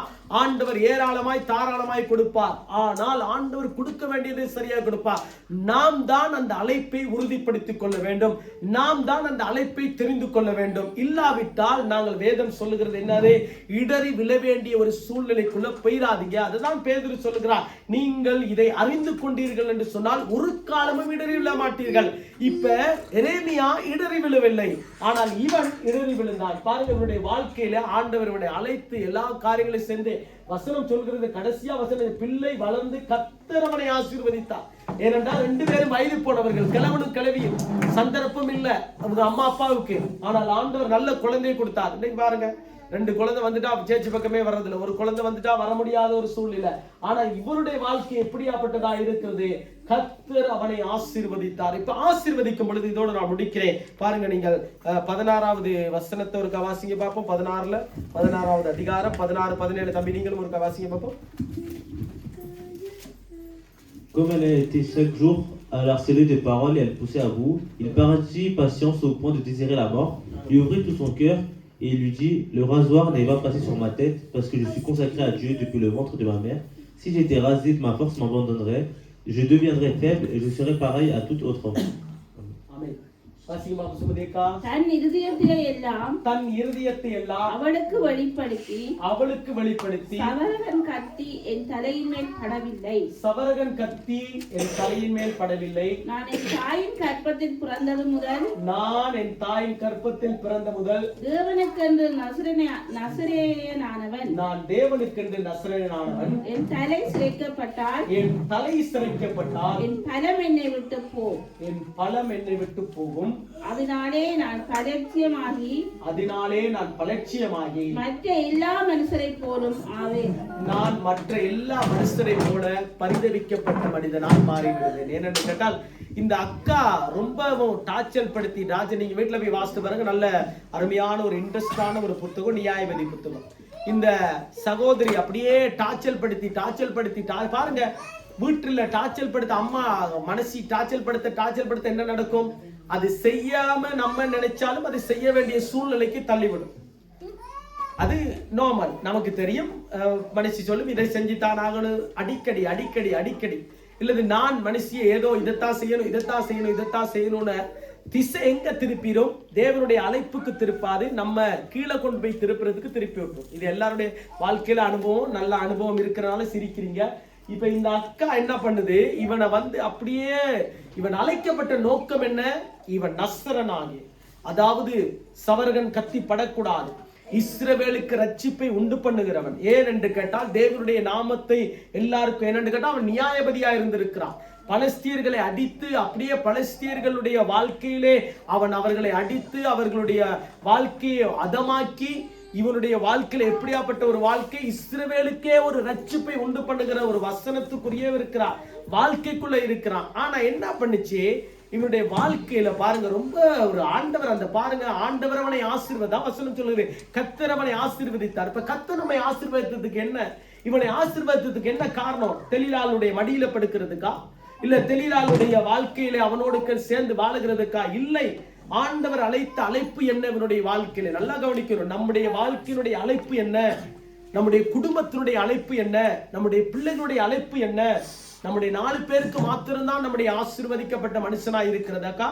ஆண்டவர் ஏராளமாய் தாராளமாய் கொடுப்பார். ஆனால் ஆண்டவர் கொடுக்க வேண்டியதை சரியாக கொடுப்பார். நாம் தான் அந்த அழைப்பை உறுதிப்படுத்திக் கொள்ள வேண்டும், நாம் தான் அந்த அழைப்பை தெரிந்து கொள்ள வேண்டும். இல்லாவிட்டால் நாங்கள் வேதம் சொல்லுகிறது என்னது? இடறி விழ வேண்டிய ஒரு சூழ்நிலைக்குள்ள போயிடாதீங்க. அதுதான் பேதுரு சொல்லுகிறார், நீங்கள் இதை அறிந்து கொண்டீர்கள் என்று சொன்னால் ஒரு காலமும் இடறி விழ மாட்டீர்கள். இப்ப எரேமியா இடறி விழவில்லை, ஆனால் இவன் இடறி விழுந்தான். பாருங்க, இவனுடைய வாழ்க்கையில ஆண்டவர் இவனை அழைத்து எல்லா காரியங்களையும் சேர்ந்து வசனம் சொல்கிறது. கடைசியா வசனம், பிள்ளை வளர்ந்து கர்த்தர் அவனை ஆசீர்வதித்தார். ஏனென்றால் ரெண்டு பேரும் வயது போனவர்கள், கிழவனும் கிழவியும். சந்தர்ப்பம் இல்ல அவங்க அம்மா அப்பாவுக்கு, ஆனால் ஆண்டவர் நல்ல குழந்தையை கொடுத்தார். இன்னைக்கு பாருங்க, ரெண்டு குழந்தை வந்துட்டா சேச்சி பக்கமே வர்றதில்லை, ஒரு குழந்தை வந்துட்டா வர முடியாத ஒரு சூழ்நிலை. ஆனா இவருடைய வாழ்க்கை எப்படியாப்பட்டதா இருக்கிறது? கர்த்தர் அவனை ஆசீர்வதித்தார். இப்ப ஆசீர்வதிக்கும் பொழுது இதோட நான் முடிக்கிறேன். பாருங்க, நீங்கள் 16வது வசனத்தை ஒரு வாசிங்க பார்ப்போம். 16வது அதிகாரம் 16, 17. தம்பி நீங்களும் ஒரு வாசிங்க பார்ப்போம். Comme elle a été chaque jour à la harceler de paroles et elle poussait à bout, il perdit patience au point de désirer la mort, lui ouvrit tout son cœur et il lui dit, le rasoir n'est pas passé sur ma tête parce que je suis consacré à Dieu depuis le ventre de ma mère. Si j'étais rasé, ma force m'abandonnerait, je deviendrais faible et je serais pareil à tout autre homme. Amen. Wasima சுமதிக்கா. தன் இருதயத்திலே எல்லாம் தன் இருதயத்தை எல்லாம் அவளுக்கு வெளிப்படுத்தி சவரகன் கத்தி என் தலையின் மேல் படவில்லை. சவரகன் கத்தி என் தலையின் மேல் படவில்லை. நான் என் தாயின் கற்பத்தில் பிறந்தது முதல் தேவனுக்கென்று நசரேயனானவன். நான் தேவனுக்கென்று நசரேயனானவன். என் தலை சிரைக்கப்பட்டால் என் பலம் என்னை விட்டு போகும். அதனாலே நான் பலட்சியமாகி மற்ற எல்லா மனுஷரை போலும் ஆவேன். நான் மற்ற எல்லா மனுஷரை போல பரிதவிக்கப்பட்ட மனிதனால் மாறிவிடுவேன். ஏனென்று கேட்டால் இந்த அக்கா ரொம்பவும் டார்ச்சர் படுத்தி நீங்க வீட்டுல போய் வாசித்து பாருங்க, நல்ல அருமையான ஒரு இன்ட்ரெஸ்டான ஒரு புத்தகம், நியாயபதி புத்தகம். இந்த சகோதரி அப்படியே டார்ச்சர் படுத்தி பாருங்க, வீட்டுல டார்ச்சர் படுத்த அம்மா மனசி டார்ச்சர் படுத்த என்ன நடக்கும்? அது செய்யாம நம்ம நினைச்சாலும் அது செய்ய வேண்டிய சூழ்நிலைக்கு தள்ளிவிடும். அது நார்மல், நமக்கு தெரியும். மனுஷி சொல்லும் இதை செஞ்சுதான் ஆகணும், அடிக்கடி இல்லது நான் மனுஷிய ஏதோ இதைத்தான் செய்யணும்னு திசை எங்க திருப்பிடும்? தேவனுடைய அழைப்புக்கு திருப்பாது, நம்ம கீழே கொண்டு போய் திருப்புறதுக்கு திருப்பி விட்டுரும். இது எல்லாருடைய வாழ்க்கையில அனுபவம், நல்ல அனுபவம் இருக்கிறனால சிரிக்கிறீங்க. இப்ப இந்த அக்கா என்ன பண்ணுது? இவனை அப்படியே இவன் அழைக்கப்பட்ட நோக்கம் என்ன? இவன் நஸ்ரனாகி, அதாவது சவரகன் கத்தி படக்கூடாது, இஸ்ரவேலுக்கு ரட்சிப்பை உண்டு பண்ணுகிறவன். ஏன் என்று கேட்டால் தேவனுடைய நாமத்தை எல்லாருக்கும், ஏனென்று கேட்டால் அவன் நியாயபதியா இருந்திருக்கிறான். பலஸ்தீனர்களை அடித்து அப்படியே பலஸ்தீனர்களுடைய வாழ்க்கையிலே அவர்களை அடித்து அவர்களுடைய வாழ்க்கையை அதமாக்கி இவனுடைய வாழ்க்கையில எப்படியாப்பட்ட ஒரு வாழ்க்கை, இஸ்ரவேலுக்கே ஒரு ரட்சிப்பை உண்டு பண்ணுகிற ஒரு வசனத்துக்குரிய இருக்கிறார், வாழ்க்கைக்குள்ள இருக்கிறான். ஆனா என்ன பண்ணுச்சு? இவனுடைய வாழ்க்கையில பாருங்க, ரொம்ப ஒரு ஆண்டவர் ஆண்டவர் அவனை ஆசீர்வதித்தார். வசனம் சொல்லுது கர்த்தர் அவனை ஆசீர்வதித்தார். இப்ப கர்த்தர் நம்மை ஆசீர்வதித்ததுக்கு என்ன, இவனை ஆசீர்வதித்ததுக்கு என்ன காரணம்? தெலீலாளுடைய மடியில படுக்கிறதுக்கா? இல்ல தெலீலாளுடைய வாழ்க்கையில அவனோடு சேர்ந்து வாழுகிறதுக்கா? இல்லை. ஆண்டவர் அழைத்த அழைப்பு என்ன இவனுடைய வாழ்க்கையில? நல்லா கவனிக்கிறோம். நம்முடைய வாழ்க்கையினுடைய அழைப்பு என்ன? நம்முடைய குடும்பத்தினுடைய அழைப்பு என்ன? நம்முடைய பிள்ளைகளுடைய அழைப்பு என்ன? நம்முடைய 4 பேருக்கு மாத்திரம்தான் நம்முடைய ஆசீர்வதிக்கப்பட்ட மனுஷனாய் இருக்கிறதாக்கா?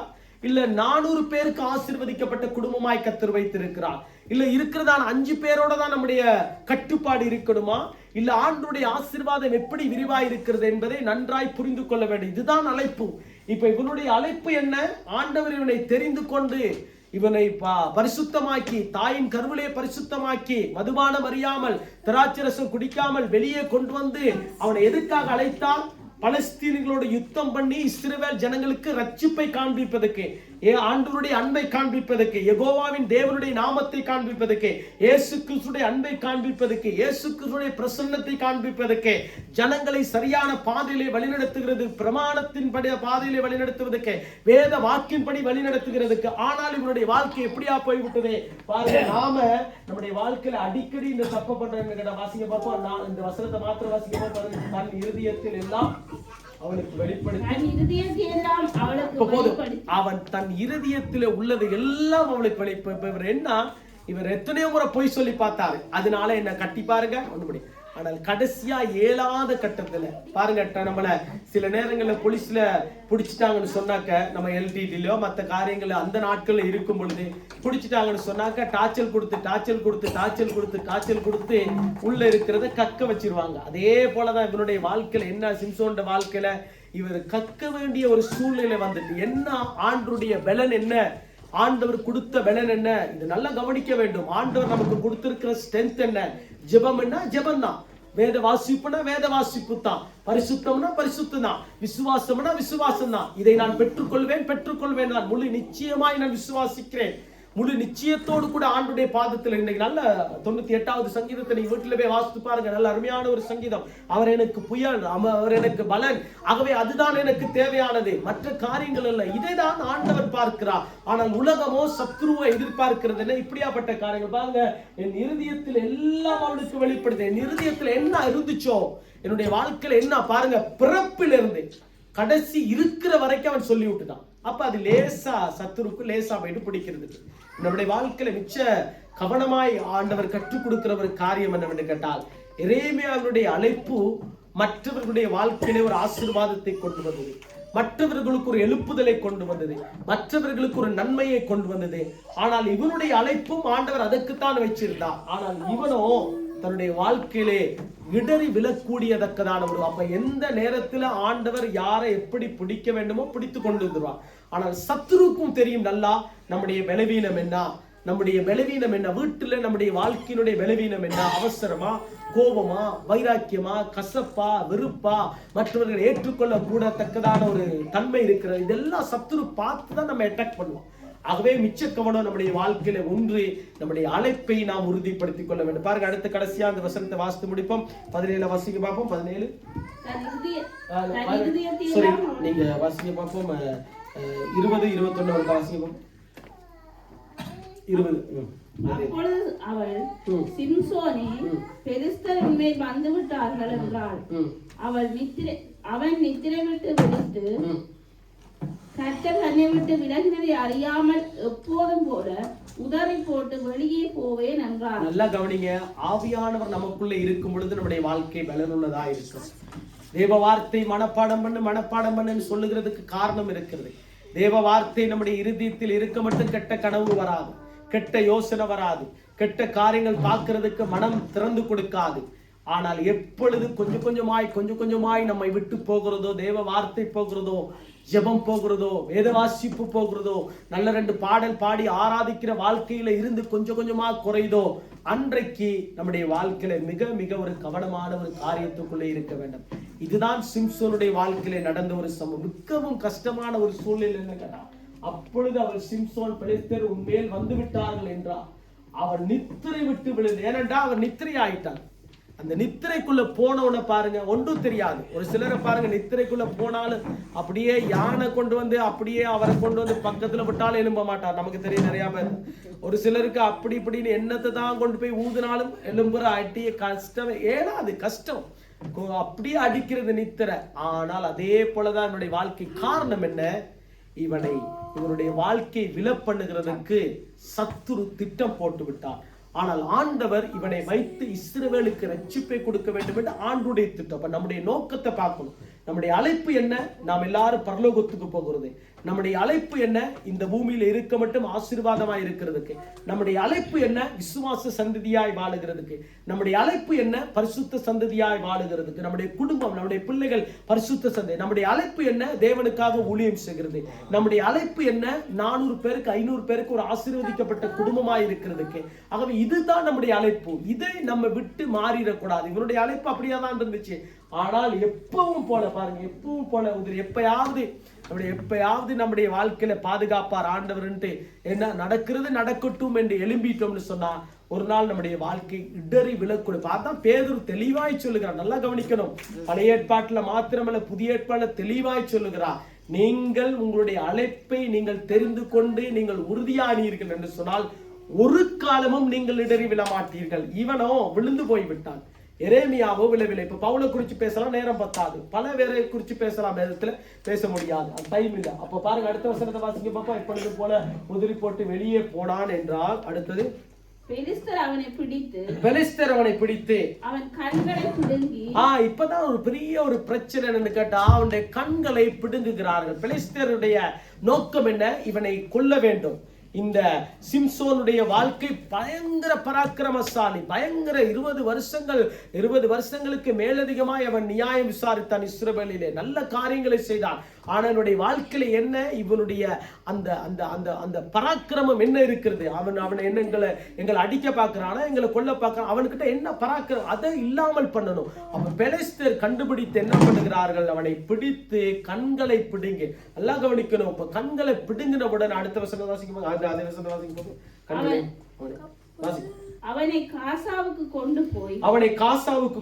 இல்ல 400 பேருக்கு ஆசீர்வதிக்கப்பட்ட குடும்பமாய் கர்த்தர் வைத்திருக்கிறார்? இல்ல இருக்கிறதான 5 பேரோட தான் நம்முடைய கட்டுப்பாடு இருக்கணுமா? இல்ல ஆண்டவருடைய ஆசீர்வாதம் எப்படி விரிவாய் இருக்கிறது என்பதை நன்றாய் புரிந்து கொள்ள வேண்டும். இதுதான் அழைப்பு. இப்ப இவனுடைய அழைப்பு என்ன? ஆண்டவர் இவனை தெரிந்து கொண்டு இவனை பரிசுத்தமாக்கி, தாயின் கருவிலே பரிசுத்தமாக்கி, மதுபானம் அறியாமல் திராட்சரசம் குடிக்காமல் வெளியே கொண்டு வந்து அவனை எதுக்காக அழைத்தால்? பலஸ்தீனர்களோடு யுத்தம் பண்ணி இஸ்ரவேல் ஜனங்களுக்கு ரட்சிப்பை காண்பிப்பதற்கு, ஆண்டவருடைய அன்பை காண்பிப்பதற்கு, யெகோவாவின் தேவனுடைய நாமத்தை காண்பிப்பதற்கு, இயேசு கிறிஸ்துடைய அன்பை காண்பிப்பதற்கு, இயேசு கிறிஸ்துடைய பிரசன்னத்தை காண்பிப்பதற்கு, ஜனங்களை சரியான பாதையிலே வழிநடத்துகிறது, பிரமாணத்தின் பாதையிலே வழிநடத்துவதற்கு, வேத வாக்கின்படி வழிநடத்துகிறதுக்கு. ஆனால் இவருடைய வாழ்க்கை எப்படியா போய்விட்டதே பாருங்க. நாம நம்முடைய வாழ்க்கையில அடிக்கடி இந்த தப்பு பண்றோம். வாசிக்க பார்ப்போம். நான் இந்த வசனத்தை மாத்திரம் வாசிக்க பாருங்க. தன் இருதயத்தில் எல்லாம் அவனுக்கு வெளிப்படுத்தி, அவன் தன் இருதயத்தில் உள்ளது எல்லாம் அவளுக்கு வெளிப்படுத்த. என்ன, இவர் எத்தனையோ முறை பொய் சொல்லி பார்த்தாரு, அதனால என்ன கட்டி பாருங்க ஒண்ணுபடி. ஆனால் கடைசியா 7வது கட்டத்துல பாருங்க, நம்மள சில நேரங்கள்ல போலீஸ்ல பிடிச்சிட்டாங்கன்னு சொன்னாக்க, நம்ம எல்டிடிலயோ மற்ற காரியங்கள்ல அந்த நாட்கள்ல இருக்கும் பொழுது பிடிச்சிட்டாங்கன்னு சொன்னாக்க காய்ச்சல் கொடுத்து உள்ள இருக்கிறத கக்க வச்சிருவாங்க. அதே போலதான் இவனுடைய வாழ்க்கையில என்ன, சிம்சோன் வாழ்க்கையில இவர் கக்க வேண்டிய ஒரு சூழ்நிலை வந்துட்டு, என்ன ஆண்டவருடைய பலன் என்ன, ஆண்டவர் கொடுத்த பலன் என்ன, இது நல்லா கவனிக்க வேண்டும். ஆண்டவர் நமக்கு கொடுத்திருக்கிற ஸ்ட்ரென்த் என்ன? ஜெபம் என்ன? ஜெபம் தான். வேத வாசிப்புனா வேத வாசிப்பு தான். பரிசுத்தம்னா பரிசுத்தம் தான். விசுவாசம்னா விசுவாசம் தான். இதை நான் பெற்றுக்கொள்வேன் நான் முழு நிச்சயமாய் நான் விசுவாசிக்கிறேன். முழு நிச்சயத்தோடு கூட ஆண்டுடைய பாதத்தில் இன்னைக்கு நல்ல 98வது சங்கீதத்தை நீ வீட்டில் போய் வாசித்து பாருங்க. நல்ல அருமையான ஒரு சங்கீதம். அவர் எனக்கு புயல், அவர் எனக்கு பலன், ஆகவே அதுதான் எனக்கு தேவையானது, மற்ற காரியங்கள் அல்ல. இதை தான் ஆண்டவர் பார்க்கிறார். ஆனால் உலகமோ சத்ருவை எதிர்பார்க்கிறது இப்படியாப்பட்ட காரியங்கள். பாருங்க, என் இருதயத்தில் எல்லாம் அவனுக்கு வெளிப்படுது. என் இருதயத்தில் என்ன இருந்துச்சோ, என்னுடைய வாழ்க்கையில என்ன பாருங்க, பிறப்பிலிருந்து கடைசி இருக்கிற வரைக்கும் அவன் சொல்லி விட்டுதான். அப்ப அது லேசா சத்துருக்கு லேசா போயிட்டு பிடிக்கிறது. நம்முடைய வாழ்க்கையில மிச்ச கவனமாய் ஆண்டவர் கற்றுக் கொடுக்கிற ஒரு காரியம் என்னவென்று கேட்டால், எரேமியாவுடைய அழைப்பு மற்றவர்களுடைய வாழ்க்கையிலே ஒரு ஆசீர்வாதத்தை கொண்டு வந்தது. மற்றவர்களுக்கு ஒரு எழுப்புதலை கொண்டு வந்தது, மற்றவர்களுக்கு ஒரு நன்மையை கொண்டு வந்தது. ஆனால் இவனுடைய அழைப்பும் ஆண்டவர் அதற்குத்தான் வச்சிருந்தார். ஆனால் இவனோ தன்னுடைய வாழ்க்கையிலே இடறி விழக்கூடியதக்கதான ஒரு, அப்ப எந்த நேரத்துல ஆண்டவர் யாரை எப்படி பிடிக்க வேண்டுமோ பிடித்து கொண்டு வந்துருவார். ஆனால் சத்துருக்கும் தெரியும் நல்லா நம்முடைய பலவீனம் என்ன, நம்முடைய பலவீனம் என்ன, வீட்டுல நம்முடைய வாழ்க்கையினுடைய பலவீனம் என்ன, அவசரமா, கோபமா, வைராக்கியமா, கசப்பா, வெறுப்பா, மற்றவர்கள் ஏற்றுக்கொள்ள கூடத்தக்கதான ஒரு தன்மை இருக்கிறது. இதெல்லாம் சத்துரு பார்த்துதான் நம்ம அட்டாக் பண்ணுவோம். ஆகவே மிச்ச கவனம் நம்முடைய வாழ்க்கையில ஒன்று, நம்முடைய அழைப்பை நாம் உறுதிப்படுத்திக் கொள்ள வேண்டும். பாருங்க, அடுத்த கடைசியா அந்த வசனத்தை வாசித்து முடிப்போம். 17 வாசிக்க பார்ப்போம். 17 நீங்க வாசிக்க பார்ப்போம். 20, 21 வரைக்கும் வாசிப்போம். 20. அப்பொழுது அவள், சிம்சோனே, பெலிஸ்தர் உன்மேல் வந்து விட்டார்கள் என்றாள். அவன் நித்திரை விட்டு விழித்து, கர்த்தர் தன்னை விட்டு விலகினதை அறியாமல் எப்போதும் போல உதறி போட்டு வெளியே போவேன் என்றார். நல்லா கவனிங்க, ஆவியானவர் நமக்குள்ள இருக்கும் பொழுது நம்முடைய வாழ்க்கை பலனுள்ளதா இருக்கும். தேவ வார்த்தை மனப்பாடம் பண்ணுன்னு சொல்லுகிறதுக்கு காரணம் இருக்கிறது. தேவ வார்த்தை நம்முடைய இருதயத்தில் இருக்க மட்டும் கெட்ட கனவு வராது, கெட்ட யோசனை வராது, கெட்ட காரியங்கள் பார்க்கிறதுக்கு மனம் திறந்து கொடுக்காது. ஆனால் எப்பொழுது கொஞ்சம் கொஞ்சமாய் நம்மை விட்டு போகிறதோ, தேவ வார்த்தை போகிறதோ, ஜெபம் போகிறதோ, வேத வாசிப்பு போகிறதோ, நல்ல 2 பாடல் பாடி ஆராதிக்கிற வாழ்க்கையில இருந்து கொஞ்சம் கொஞ்சமா குறைதோ, அன்றைக்கு நம்முடைய வாழ்க்கையில மிக ஒரு கவனமான ஒரு காரியத்துக்குள்ளே இருக்க வேண்டும். இதுதான் சிம்சோனுடைய வாழ்க்கையில நடந்த ஒரு சம்பவம். மிகவும் கஷ்டமான ஒரு சூழ்நிலை என்ன, அப்பொழுது அவர் சிம்சோன், பெலிஸ்தர் உன்மேல் வந்து விட்டார்கள் என்றார். அவர் நித்திரை விட்டு விழுந்து, ஏனென்றா அவர் நித்திரை ஆயிட்டார். அந்த நித்திரைக்குள்ள போனவனை பாருங்க, ஒன்றும் தெரியாது. ஒரு சிலரை பாருங்க, நித்திரைக்குள்ள போனாலும் அப்படியே யானை கொண்டு வந்து அப்படியே அவரை கொண்டு வந்து பக்கத்துல விட்டாலும் எழும்ப மாட்டார். நமக்கு தெரியும் நிறைய பேர். ஒரு சிலருக்கு அப்படி இப்படின்னு எண்ணத்தை தான் கொண்டு போய் ஊதினாலும் எழும்புற அடிய கஷ்டம். ஏன்னா அது கஷ்டம், அப்படியே அடிக்கிறது நித்திரை. ஆனால் அதே போலதான் என்னுடைய வாழ்க்கை. காரணம் என்ன, இவனுடைய வாழ்க்கை விலப்பண்ணுகிறதுக்கு சத்துரு திட்டம் போட்டு விட்டார். ஆனால் ஆண்டவர் இவனை வைத்து இஸ்ரவேலுக்கு ரட்சிப்பை கொடுக்க வேண்டும் என்று ஆண்டுடைய திட்டம். அப்ப நம்முடைய நோக்கத்தை பார்க்கணும். நம்முடைய அழைப்பு என்ன, நாம் எல்லாரும் பரலோகத்துக்கு போகிறது. நம்முடைய அழைப்பு என்ன, இந்த பூமியில இருக்க மட்டும் ஆசீர்வாதமாய் இருக்கிறதுக்கு. நம்முடைய அழைப்பு என்ன, விசுவாச சந்ததியாய் வாழுகிறதுக்கு. நம்முடைய அழைப்பு என்ன, பரிசுத்த சந்ததியாய் வாழுகிறதுக்கு. நம்முடைய குடும்பம், நம்முடைய பிள்ளைகள் பரிசுத்த சந்ததி. நம்முடைய அழைப்பு என்ன, தேவனுக்காக ஊழியம் செய்கிறது. நம்முடைய அழைப்பு என்ன, 400 பேருக்கு 500 பேருக்கு ஒரு ஆசீர்வதிக்கப்பட்ட குடும்பமாய் இருக்கிறதுக்கு. ஆகவே இதுதான் நம்முடைய அழைப்பு. இதை நம்ம விட்டு மாறிடக்கூடாது. இவருடைய அழைப்பு அப்படியாதான் இருந்துச்சு. ஆனால் எப்பவும் போல பாருங்க, எப்பவும் போல எப்பயாவது நம்முடைய வாழ்க்கையில பாதுகாப்பார் ஆண்டவர்ன்ட்டு என்ன நடக்கிறது நடக்கட்டும் என்று எழும்பிட்டோம்னு சொன்னா ஒரு நாள் நம்முடைய வாழ்க்கை இடறி விழக்கூடும். அதான் பேதுரு தெளிவாய் சொல்லுகிறார். நல்லா கவனிக்கணும். பழைய ஏற்பாட்டுல மாத்திரமல்ல, புதிய ஏற்பாட்டுல தெளிவாய் சொல்லுகிறார். நீங்கள் உங்களுடைய அழைப்பை நீங்கள் தெரிந்து கொண்டு நீங்கள் உறுதியானீர்கள் என்று சொன்னால் ஒரு காலமும் நீங்கள் இடறி விழ மாட்டீர்கள். இவனோ விழுந்து போய் விட்டான். எரேமியாவோ விளைவில்லை. இப்ப பவுலை குறிச்சு பேசலாம், நேரம் பத்தாது. பல பேரை குறிச்சு பேசலாம், வேதத்துல பேச முடியாது, அந்த டைம் இல்லை. அப்ப பாருங்க, அடுத்த வசனத்தை வாசிக்க பாப்பா. இப்பொழுது போல உதிரி போட்டு வெளியே போனான் என்றால், அடுத்தது பெலிஸ்தர் அவனை பிடித்து அவன் கண்களை பிடுங்கி. இப்பதான் ஒரு பெரிய ஒரு பிரச்சனை கேட்டா, அவனுடைய கண்களை பிடுங்குகிறார்கள். பெலிஸ்தருடைய நோக்கம் என்ன, இவனை கொல்ல வேண்டும். இந்த சிம்சோனுடைய வாழ்க்கை பயங்கர பராக்கிரமசாலி, பயங்கர 20 வருஷங்களுக்கு மேலதிகமாய் அவன் நியாயம் விசாரித்தான். இஸ்ரவேலிலே நல்ல காரியங்களை செய்தான். ஆனால் அவனுடைய வாழ்க்கையில என்ன, இவனுடைய அந்த அந்த அந்த அந்த பராக்கிரமம் என்ன இருக்கிறது? அவனை என்ன எங்களை அடிக்க பார்க்கிறானா, எங்களை கொல்ல பார்க்கிறான், அவன்கிட்ட என்ன பராக்கிரமம், அதை இல்லாமல் பண்ணணும். அப்ப பெலிஸ்தர் கண்டுபிடித்து என்ன பண்ணுகிறார்கள், அவனை பிடித்து கண்களை பிடுங்கி. நல்லா கவனிக்கணும். இப்ப கண்களை பிடுங்கினவுடன் அடுத்த வசனம் வாசிக்கும். அவனை காசாவுக்கு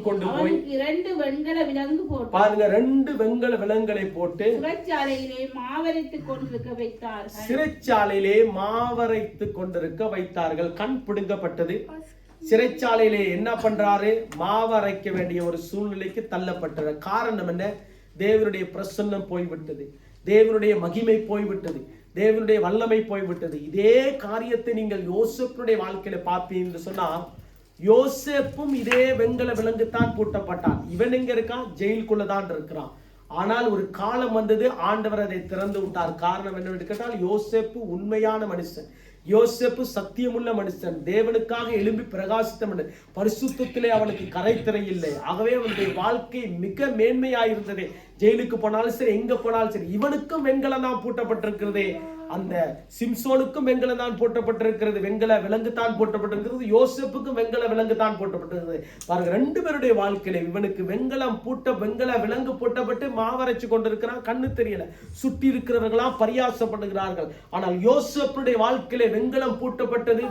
கொண்டு போய் 2 வெண்கல விலங்கு போட்டு, பாருங்க, 2 வெண்கல விலங்குகளை போட்டு சிறைச்சாலையிலே மாவரைத்துக் கொண்டிருக்க வைத்தார்கள். கண் பிடுங்கப்பட்டது. சிறைச்சாலையிலே என்ன பண்றாரு, மாவரைக்க வேண்டிய ஒரு சூழ்நிலைக்கு தள்ளப்பட்டது. காரணம் என்ன, தேவனுடைய பிரசன்னம் போய்விட்டது, தேவனுடைய மகிமை போய்விட்டது, தேவனுடைய வல்லமை போய்விட்டது. இதே காரியத்தை நீங்கள் யோசேப்புடைய வாழ்க்கையில பார்ப்பீங்கன்னு சொன்னா, யோசேப்பும் இதே வெண்கல விலங்கு தான் பூட்டப்பட்டான். இவன் எங்க இருக்கான், ஜெயிலுக்குள்ளதான் இருக்கிறான். ஆனால் ஒரு காலம் வந்தது, ஆண்டவர் அதை திறந்து விட்டார். காரணம் என்னவென்று கேட்டால், யோசேப்பு உண்மையான மனுஷன், யோசேப்பு சத்தியமுள்ள மனுஷன், தேவனுக்காக எழும்பி பிரகாசித்த மனிதன், பரிசுத்தத்திலே அவனுக்கு கரைத்திரை இல்லை. ஆகவே அவனுடைய வாழ்க்கை மிக மேன்மையாயிருந்தது. ஜெயிலுக்கு போனாலும் சரி, எங்க போனாலும் சரி, இவனுக்கும் வெண்கலம் தான் பூட்டப்பட்டிருக்கிறதே, அந்த சிம்சோனுக்கும் வெண்கலம் தான் போட்டப்பட்டிருக்கிறது, வெண்கல விலங்கு தான் போட்டப்பட்டிருக்கிறது, யோசேப்புக்கும் வெண்கல விலங்கு தான் போட்டப்பட்டிருக்கிறது. பாருங்க, 2 பேருடைய வாழ்க்கையில இவனுக்கு வெண்கல விலங்கு போட்டப்பட்டு மாவரைச்சு கொண்டிருக்கிறான், கண்ணு தெரியல, சுட்டி இருக்கிறவர்களா பரியாசப்படுகிறார்கள். ஆனால் யோசேப்புடைய வாழ்க்கையில வெண்கலம் பூட்டப்பட்டது,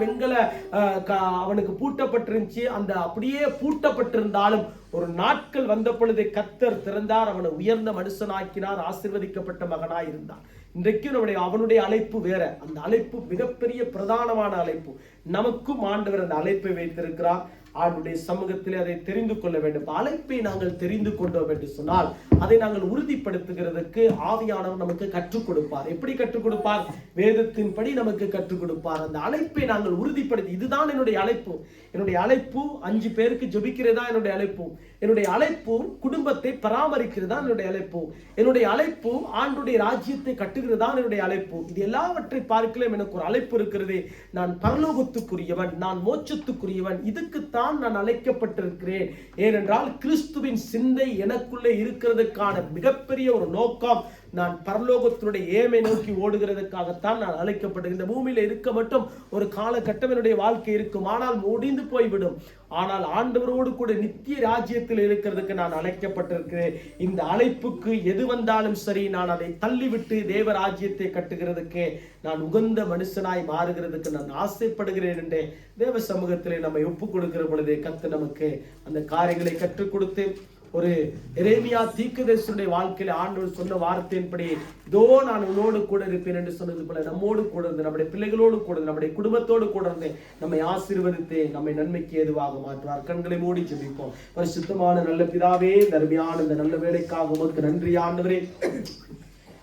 அவனுக்கு பூட்டப்பட்டிருந்துச்சு. அந்த அப்படியே பூட்டப்பட்டிருந்தாலும் ஒரு நாட்கள் வந்த பொழுது கர்த்தர் திறந்தார், அவனை உயர்ந்த மனுஷனாக்கினார், ஆசீர்வதிக்கப்பட்ட மகனாய் இருந்தான். இன்றைக்கு அவனுடைய அழைப்பு வேற. அந்த அழைப்பு மிகப்பெரிய பிரதானமான அழைப்பு. நமக்கும் ஆண்டவர் அந்த அழைப்பை வைத்திருக்கிறார். ஆண்டுடைய சமூகத்திலே அதை தெரிந்து கொள்ள வேண்டும். அழைப்பை நாங்கள் தெரிந்து கொண்டோம் என்று சொன்னால் அதை நாங்கள் உறுதிப்படுத்துகிறதுக்கு ஆவியானவர் நமக்கு கற்றுக் கொடுப்பார். எப்படி கற்றுக் கொடுப்பார்? வேதத்தின்படி நமக்கு கற்றுக் கொடுப்பார். அந்த அழைப்பை நாங்கள் உறுதிப்படுத்தி, இதுதான் என்னுடைய அழைப்பு, என்னுடைய அழைப்பு 5 பேருக்கு ஜெபிக்கிறதா என்னுடைய அழைப்பு, என்னுடைய அழைப்பு குடும்பத்தை பராமரிக்கிறதா என்னுடைய அழைப்பு, என்னுடைய அழைப்பு ஆண்டுடைய ராஜ்யத்தை கட்டுகிறதா என்னுடைய அழைப்பு. இது எல்லாவற்றை பார்க்கலாம் எனக்கு ஒரு அழைப்பு இருக்கிறது. நான் பரலோகத்துக்குரியவன், நான் மோட்சத்துக்குரியவன், இதுக்குத்தான் நான் அழைக்கப்பட்டிருக்கிறேன். ஏனென்றால் கிறிஸ்துவின் சிந்தை எனக்குள்ளே இருக்கிறதுக்கான மிகப்பெரிய ஒரு நோக்கம், நான் பரலோகத்தினுடைய ஏமை நோக்கி ஓடுகிறதுக்காகத்தான் நான் அழைக்கப்பட்டேன். இந்த பூமியில இருக்க மட்டும் ஒரு காலகட்டம் என்னுடைய வாழ்க்கை இருக்கும், ஆனால் முடிந்து போய்விடும். ஆனால் ஆண்டவரோடு கூட நித்திய ராஜ்யத்தில் இருக்கிறதுக்கு நான் அழைக்கப்பட்டிருக்கிறேன். இந்த அழைப்புக்கு எது வந்தாலும் சரி, நான் அதை தள்ளிவிட்டு தேவ ராஜ்யத்தை கட்டுகிறதுக்கு, நான் உகந்த மனுஷனாய் மாறுகிறதுக்கு நான் ஆசைப்படுகிறேன் என்றே தேவ சமூகத்திலே நம்ம ஒப்பு கொடுக்கிற பொழுது கர்த்தர் நமக்கு அந்த காரியங்களை கற்றுக் கொடுத்து, ஒரு எரேமியா தீர்க்கதரிசியுடைய வாழ்க்கையில ஆண்டவர் சொன்ன வார்த்தையின்படி, இதோ நான் உன்னோடு கூட இருப்பேன் என்று சொன்னது போல நம்மோடு கூட இருந்து, நம்முடைய பிள்ளைகளோடு கூட இருந்து, நம்முடைய குடும்பத்தோடு கூட இருந்து நம்மை ஆசீர்வதித்து நம்மை நன்மைக்கு ஏதுவாக மாற்றுவார். கண்களை மூடி ஜெபிப்போம். பரிசுத்தமான நல்ல பிதாவே, தர்மியான இந்த நல்ல வேலைக்காக உமக்கு நன்றி ஆண்டவரே.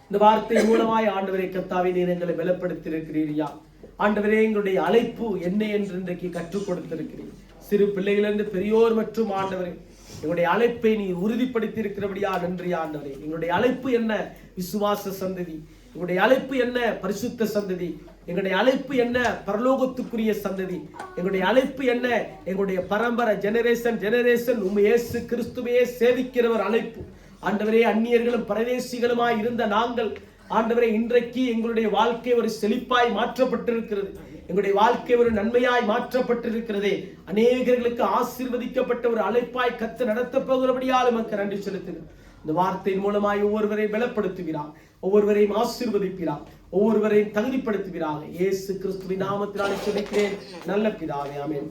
இந்த வார்த்தை மூலமாய் ஆண்டவரே கர்த்தாவே, நீர் எங்களை பலப்படுத்தி இருக்கிறீரியா ஆண்டவரே. எங்களுடைய அழைப்பு என்ன என்று இன்றைக்கு கற்றுக் கொடுத்திருக்கிறீர். சிறு பிள்ளைகளிலிருந்து பெரியோர் மற்றும் ஆண்டவரே, எங்களுடைய அழைப்பை நீ உறுதிப்படுத்தி இருக்கிறபடியா நன்றி ஆண்டவரே. எங்களுடைய அழைப்பு என்ன? விசுவாச சந்ததி. எங்களுடைய அழைப்பு என்ன? பரிசுத்த சந்ததி. எங்களுடைய அழைப்பு என்ன? பரலோகத்துக்குரிய சந்ததி. எங்களுடைய அழைப்பு என்ன? எங்களுடைய பரம்பரை ஜெனரேஷன் இயேசு கிறிஸ்துவையே சேவிக்கிறவர் அழைப்பு ஆண்டவரே. அந்நியர்களும் பரதேசிகளுமாய் இருந்த நாங்கள் ஆண்டவரே, இன்றைக்கு எங்களுடைய வாழ்க்கை ஒரு செழிப்பாய் மாற்றப்பட்டிருக்கிறது. எங்களுடைய வாழ்க்கை ஒரு நன்மையாய் மாற்றப்பட்டிருக்கிறதே. அநேகர்களுக்கு ஆசீர்வதிக்கப்பட்ட ஒரு அழைப்பாய் கர்த்தர் நடத்த போகிறபடியால் உமக்கு நன்றி செலுத்துகிறேன். இந்த வார்த்தையின் மூலமாய் ஒவ்வொருவரையும் பலப்படுத்துகிறார், ஒவ்வொருவரையும் ஆசீர்வதிக்கிறார், ஒவ்வொருவரையும் தகுதிப்படுத்துகிறார். இயேசு கிறிஸ்துவின் நாமத்தினாலே ஜெபிக்கிறேன் நல்ல பிதாவே, ஆமென்.